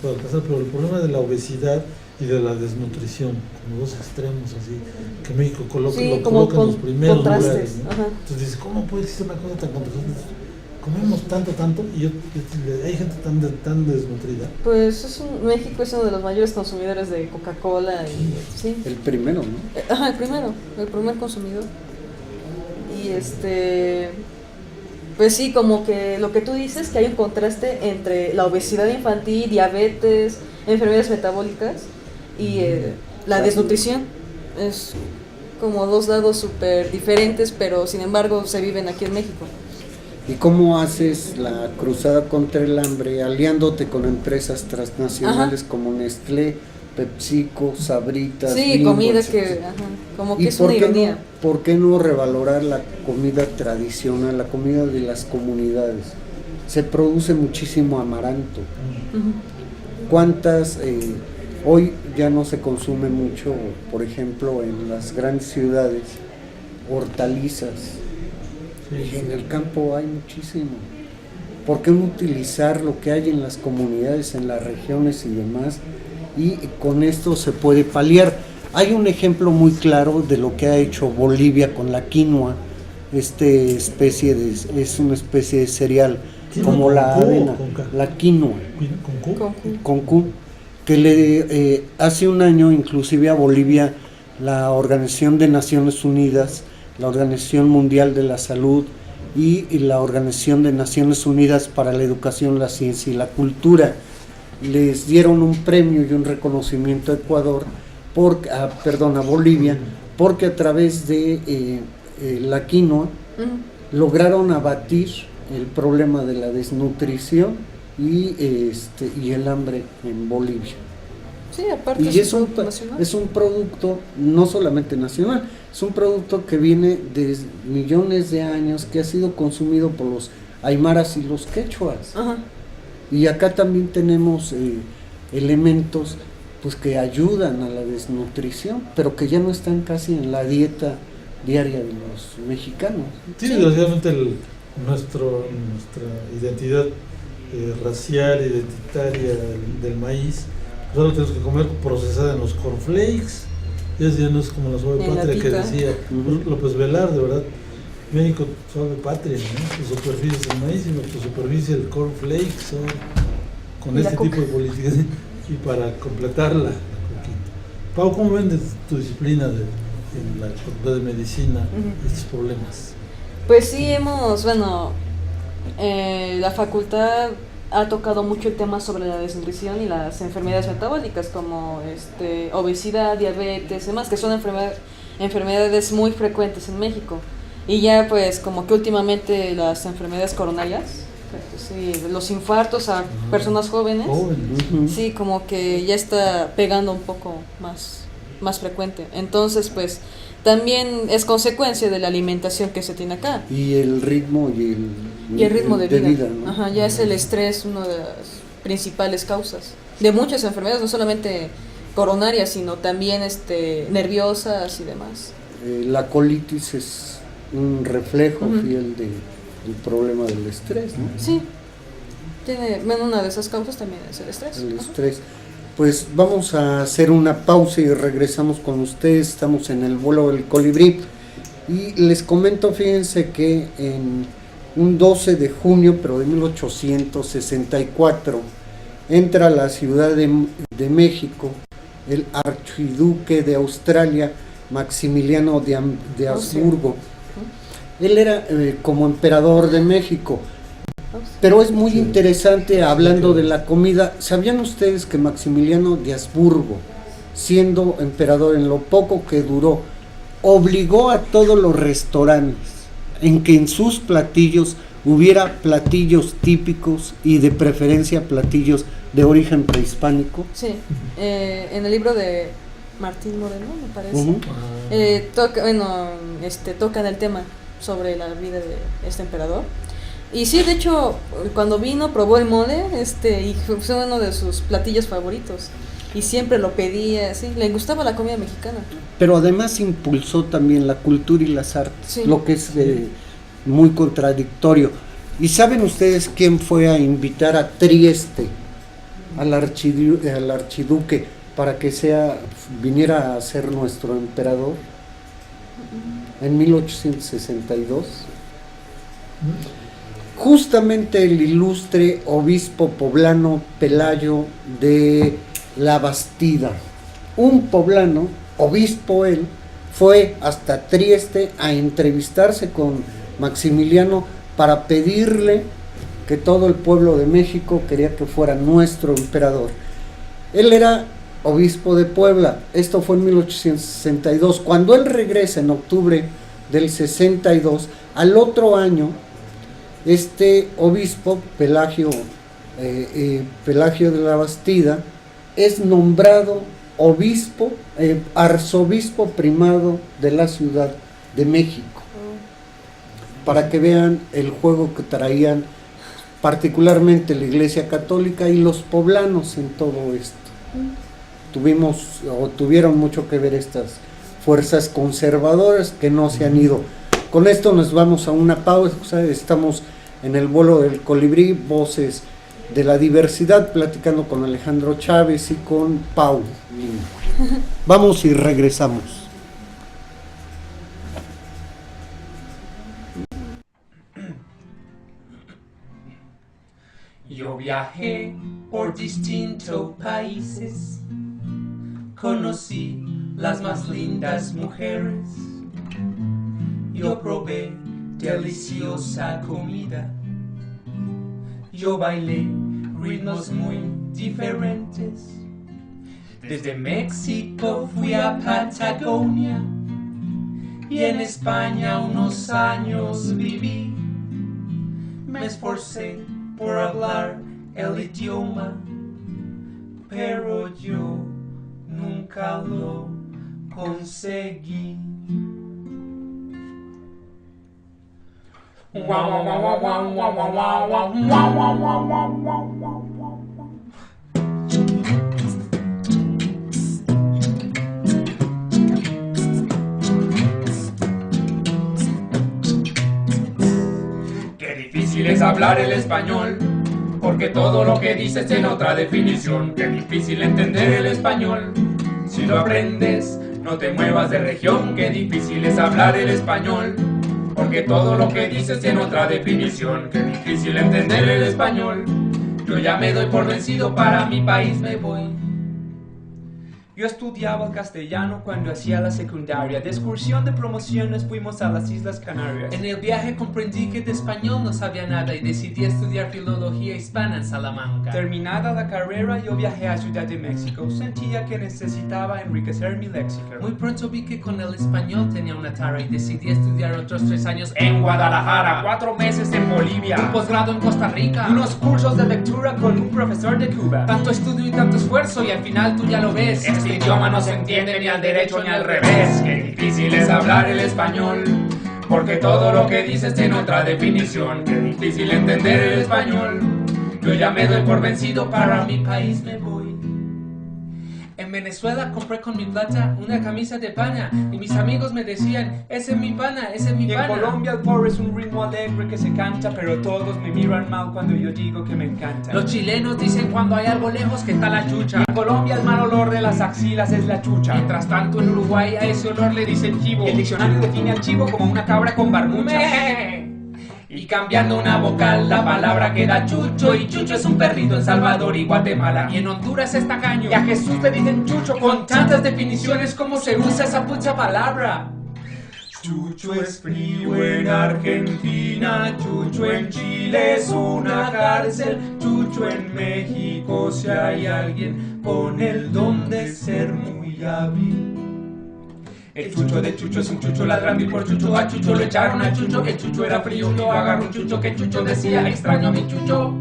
puede alcanzar, pero el problema de la obesidad y de la desnutrición, como dos extremos así, que México coloca en los primeros lugares, ¿no? Entonces dices, ¿cómo puede existir una cosa tan contrastante? Comemos tanto, y hay gente tan desnutrida. Pues México es uno de los mayores consumidores de Coca-Cola. Sí. El primero, ¿no? Ajá, el primer consumidor. Y pues sí, como que lo que tú dices, que hay un contraste entre la obesidad infantil, diabetes, enfermedades metabólicas y la desnutrición. Es como dos lados súper diferentes, pero sin embargo se viven aquí en México. ¿Y cómo haces la cruzada contra el hambre aliándote con empresas transnacionales como Nestlé, PepsiCo, Sabritas? Sí, Bimbo, comida etcétera? como que es una ironía. ¿Por qué no revalorar la comida tradicional, la comida de las comunidades? Se produce muchísimo amaranto. ¿Cuántas? Hoy ya no se consume mucho, por ejemplo, en las grandes ciudades, hortalizas. Y en el campo hay muchísimo. ¿Por qué no utilizar lo que hay en las comunidades, en las regiones y demás? Y con esto se puede paliar. Hay un ejemplo muy claro de lo que ha hecho Bolivia con la quinoa. Es una especie de cereal, como la avena, la quinoa, con Q, que hace un año inclusive a Bolivia la Organización de Naciones Unidas, la Organización Mundial de la Salud y la Organización de Naciones Unidas para la Educación, la Ciencia y la Cultura les dieron un premio y un reconocimiento a Ecuador, a Bolivia, porque a través de la quinoa lograron abatir el problema de la desnutrición y el hambre en Bolivia. Sí, aparte Y es un producto no solamente nacional, es un producto que viene de millones de años, que ha sido consumido por los aymaras y los quechuas. Ajá. Y acá también tenemos elementos pues que ayudan a la desnutrición, pero que ya no están casi en la dieta diaria de los mexicanos. Sí, desgraciadamente nuestra identidad racial, identitaria del maíz, solo tenemos que comer procesada en los cornflakes. Ya no es como la suave patria que decía López Velarde, ¿verdad? México, suave patria, ¿no? Tu superficie es el maíz y nuestra superficie el cornflakes, con este tipo de políticas. Y para completarla, Pau, ¿cómo ven tu disciplina en la Facultad de Medicina estos problemas? Pues sí, la facultad ha tocado mucho el tema sobre la desnutrición y las enfermedades metabólicas como obesidad, diabetes, demás, que son enfermedades muy frecuentes en México. Y ya pues como que últimamente las enfermedades coronarias, sí, los infartos a personas jóvenes, sí, como que ya está pegando un poco más frecuente. Entonces pues también es consecuencia de la alimentación que se tiene acá. Y el ritmo y el ritmo de vida, ¿no? Ajá, ya es el estrés una de las principales causas de muchas enfermedades, no solamente coronarias, sino también nerviosas y demás. La colitis es un reflejo fiel del problema del estrés, ¿no? Sí, una de esas causas también es el estrés. El estrés. Pues vamos a hacer una pausa y regresamos con ustedes. Estamos en el vuelo del colibrí y les comento, fíjense que en un 12 de junio, pero de 1864, entra a la Ciudad de México el archiduque de Australia, Maximiliano de Habsburgo. Él era como emperador de México. Pero es muy interesante, hablando de la comida, ¿sabían ustedes que Maximiliano de Habsburgo, siendo emperador, en lo poco que duró, obligó a todos los restaurantes en que en sus platillos hubiera platillos típicos y de preferencia platillos de origen prehispánico? Sí, en el libro de Martín Moreno, me parece, tocan el tema sobre la vida de este emperador. Y sí, de hecho, cuando vino probó el mole, y fue uno de sus platillos favoritos. Y siempre lo pedía, sí, le gustaba la comida mexicana. Pero además impulsó también la cultura y las artes, sí, lo que es muy contradictorio. ¿Y saben ustedes quién fue a invitar a Trieste, al archiduque, para que viniera a ser nuestro emperador? En 1862. Justamente el ilustre obispo poblano Pelayo de la Bastida. Un poblano, obispo él, fue hasta Trieste a entrevistarse con Maximiliano para pedirle que todo el pueblo de México quería que fuera nuestro emperador. Él era obispo de Puebla, esto fue en 1862. Cuando él regresa en octubre del 62, al otro año, este obispo, Pelagio de la Bastida, es nombrado arzobispo primado de la Ciudad de México, para que vean el juego que traían particularmente la Iglesia Católica y los poblanos en todo esto. Tuvieron mucho que ver estas fuerzas conservadoras que no se han ido. Con esto nos vamos a una pausa. Estamos en el vuelo del colibrí, voces de la diversidad, platicando con Alejandro Chávez y con Pau. Vamos y regresamos. Yo viajé por distintos países, conocí las más lindas mujeres, yo probé deliciosa comida, yo bailé ritmos muy diferentes. Desde México fui a Patagonia y en España unos años viví. Me esforcé por hablar el idioma, pero yo nunca lo conseguí. Qué difícil es hablar el español, porque todo lo que dices tiene otra definición. Qué difícil entender el español, si lo aprendes no te muevas de región. Qué difícil es hablar el español, porque todo lo que dices tiene otra definición. Qué difícil entender el español, yo ya me doy por vencido, para mi país me voy. Yo estudiaba el castellano cuando hacía la secundaria. De excursión de promociones fuimos a las Islas Canarias. En el viaje comprendí que de español no sabía nada y decidí estudiar filología hispana en Salamanca. Terminada la carrera yo viajé a Ciudad de México. Sentía que necesitaba enriquecer mi léxico. Muy pronto vi que con el español tenía una tara y decidí estudiar otros 3 años en Guadalajara, 4 meses en Bolivia, un posgrado en Costa Rica, unos cursos de lectura con un profesor de Cuba. Tanto estudio y tanto esfuerzo y al final tú ya lo ves. Este idioma no se entiende ni al derecho ni al revés. Qué difícil es hablar el español, porque todo lo que dices tiene otra definición. Qué difícil entender el español, yo ya me doy por vencido, para mi país me voy. En Venezuela compré con mi plata una camisa de pana y mis amigos me decían, ese es mi pana, ese es mi pana. En Colombia el porro es un ritmo alegre que se canta, pero todos me miran mal cuando yo digo que me encanta. Los chilenos dicen cuando hay algo lejos que está la chucha. En Colombia el mal olor de las axilas es la chucha. Mientras tanto en Uruguay a ese olor le dicen chivo. El diccionario define al chivo como una cabra con barbucha. Y cambiando una vocal la palabra queda chucho, y chucho es un perrito en Salvador y Guatemala, y en Honduras es tacaño, y a Jesús le dicen chucho, con tantas definiciones como se usa esa pucha palabra. Chucho es frío en Argentina, chucho en Chile es una cárcel, chucho en México si hay alguien con el don de ser muy hábil. El chucho de Chucho es un chucho ladrando y por chucho a Chucho lo echaron a Chucho. El chucho era frío, lo agarró un chucho que Chucho decía, extraño a mi chucho.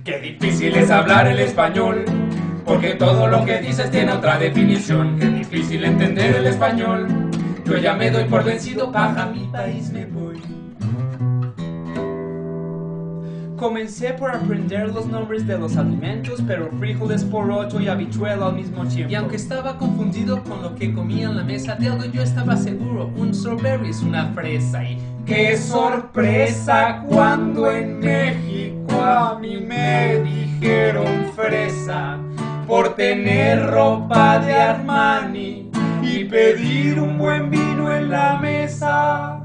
Qué difícil es hablar el español, porque todo lo que dices tiene otra definición. Qué difícil entender el español, yo ya me doy por vencido, para mi país me voy. Comencé por aprender los nombres de los alimentos, pero frijoles, poroto y habichuela al mismo tiempo. Y aunque estaba confundido con lo que comía en la mesa, de algo yo estaba seguro. Un strawberry es una fresa y... ¡Qué sorpresa cuando en México a mí me dijeron fresa! Por tener ropa de Armani y pedir un buen vino en la mesa.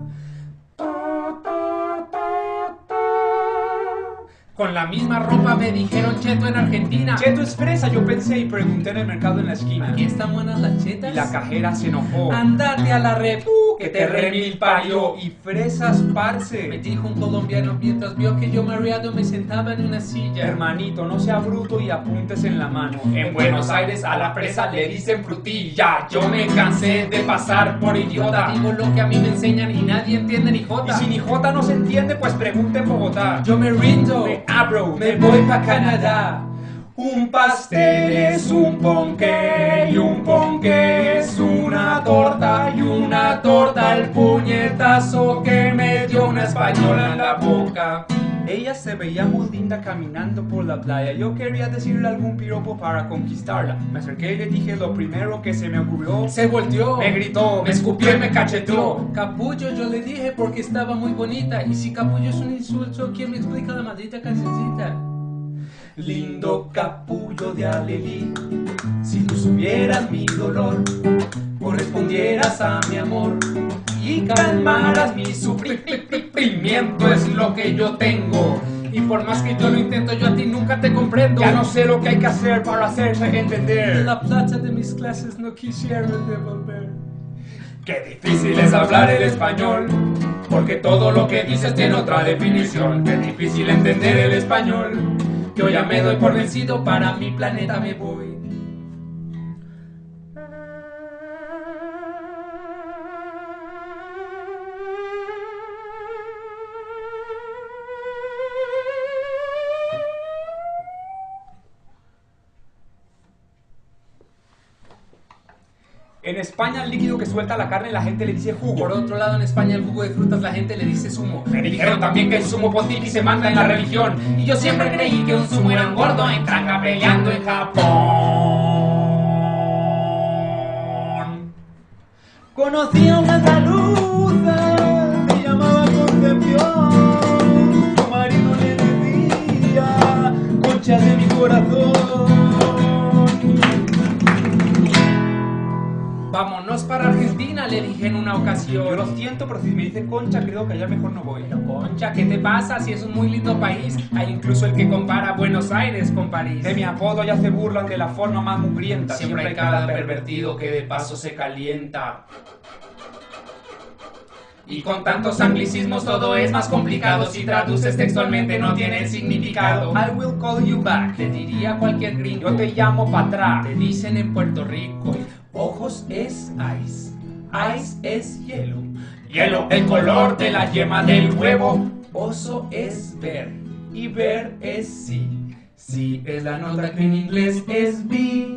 Con la misma ropa me dijeron cheto en Argentina. Cheto es fresa, yo pensé y pregunté en el mercado en la esquina. ¿Aquí están buenas las chetas? Y la cajera se enojó. Andate a la repu, que te remil parió. Y fresas, parce. me dijo un colombiano mientras vio que yo mareado me sentaba en una silla. Hermanito, no sea bruto y apuntes en la mano. En Buenos Aires a la fresa le dicen frutilla. Yo me cansé de pasar por idiota. Digo lo que a mí me enseñan y nadie entiende ni Y jota. si ni jota no se entiende, pues pregunte en Bogotá. Yo me rindo, Me abro, me voy pa' Canadá. Un pastel es un ponqué y un ponqué es una torta y una torta el puñetazo que me dio una española en la boca. Ella se veía muy linda caminando por la playa. Yo quería decirle algún piropo para conquistarla. Me acerqué y le dije lo primero que se me ocurrió. Se volteó, Me gritó, me escupió y me cacheteó. Capullo yo le dije porque estaba muy bonita. Y si capullo es un insulto, ¿quién me explica la maldita cancioncita? Lindo capullo de Alelí, si tú supieras mi dolor, correspondieras a mi amor y calmaras mi sufrimiento, es lo que yo tengo. Y por más que yo lo intento, yo a ti nunca te comprendo. Ya no sé lo que hay que hacer para hacerse entender. La plata de mis clases no quisiera devolver. Qué difícil es hablar el español, porque todo lo que dices tiene otra definición. Qué difícil entender el español. Yo ya me doy por vencido, para mi planeta me voy. En España el líquido que suelta la carne la gente le dice jugo. Por otro lado, en España el jugo de frutas la gente le dice zumo. Me dijeron también que el sumo pontífice manda en la religión, y yo siempre creí que un sumo era un gordo en tanga peleando en Japón. Conocí a una andaluza, me llamaba Concepción. Tu marido le decía, concha de mi corazón. Vámonos para Argentina, le dije en una ocasión. Yo lo siento, pero si me dice concha, creo que allá mejor no voy. Pero concha, ¿qué te pasa? Si es un muy lindo país. Hay incluso el que compara Buenos Aires con París. De mi apodo ya se burlan de la forma más mugrienta. Siempre hay cada pervertido que de paso se calienta. Y con tantos anglicismos todo es más complicado. Si traduces textualmente no tiene significado. I will call you back. Te diría cualquier gringo. Yo te llamo para atrás. Te dicen en Puerto Rico. Ojos es ice, ice es hielo, hielo el color de la yema del huevo. Oso es ver y ver es sí, sí es la nota que en inglés es be.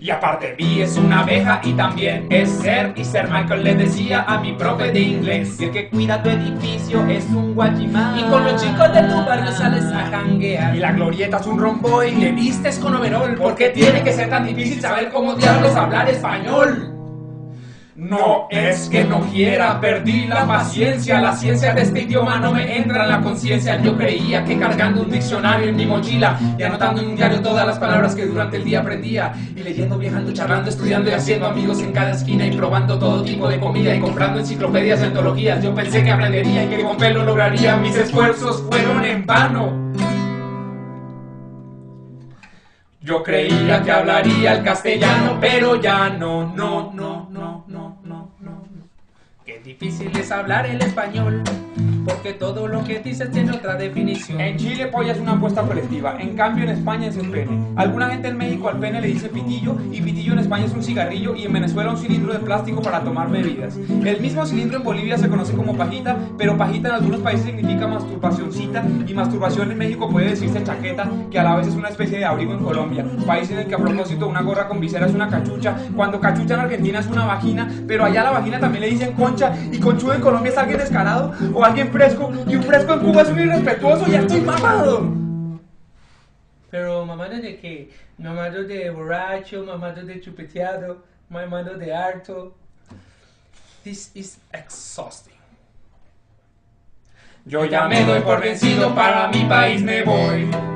Y aparte B es una abeja y también es ser. Y ser Michael le decía a mi profe de inglés. Y el que cuida tu edificio es un guachimán. Y con los chicos de tu barrio sales a janguear. Y la glorieta es un romboy. Y le vistes con overol. ¿Por qué tiene que ser tan difícil saber cómo diablos hablar español? No es que no quiera, perdí la paciencia. La ciencia de este idioma no me entra en la conciencia. Yo creía que cargando un diccionario en mi mochila y anotando en un diario todas las palabras que durante el día aprendía, y leyendo, viajando, charlando, estudiando y haciendo amigos en cada esquina, y probando todo tipo de comida y comprando enciclopedias y antologías, yo pensé que aprendería y que con fe lo lograría. Mis esfuerzos fueron en vano. Yo creía que hablaría el castellano, pero ya no. Qué difícil es hablar el español, porque todo lo que dices tiene otra definición. En Chile polla es una apuesta colectiva, en cambio en España es el pene. Alguna gente en México al pene le dice pitillo, y pitillo en España es un cigarrillo, y en Venezuela un cilindro de plástico para tomar bebidas. El mismo cilindro en Bolivia se conoce como pajita, pero pajita en algunos países significa masturbacioncita, y masturbación en México puede decirse chaqueta, que a la vez es una especie de abrigo en Colombia, país en el que a propósito una gorra con visera es una cachucha, cuando cachucha en Argentina es una vagina, pero allá a la vagina también le dicen concha, y conchudo en Colombia es alguien descarado o alguien fresco y un fresco en Cuba es un irrespetuoso. ¡Ya estoy mamado! Pero mamado de qué? Mamado de borracho, mamado de chupeteado, mamado de harto. This is exhausting. Yo ya me doy por vencido, para mi país me voy.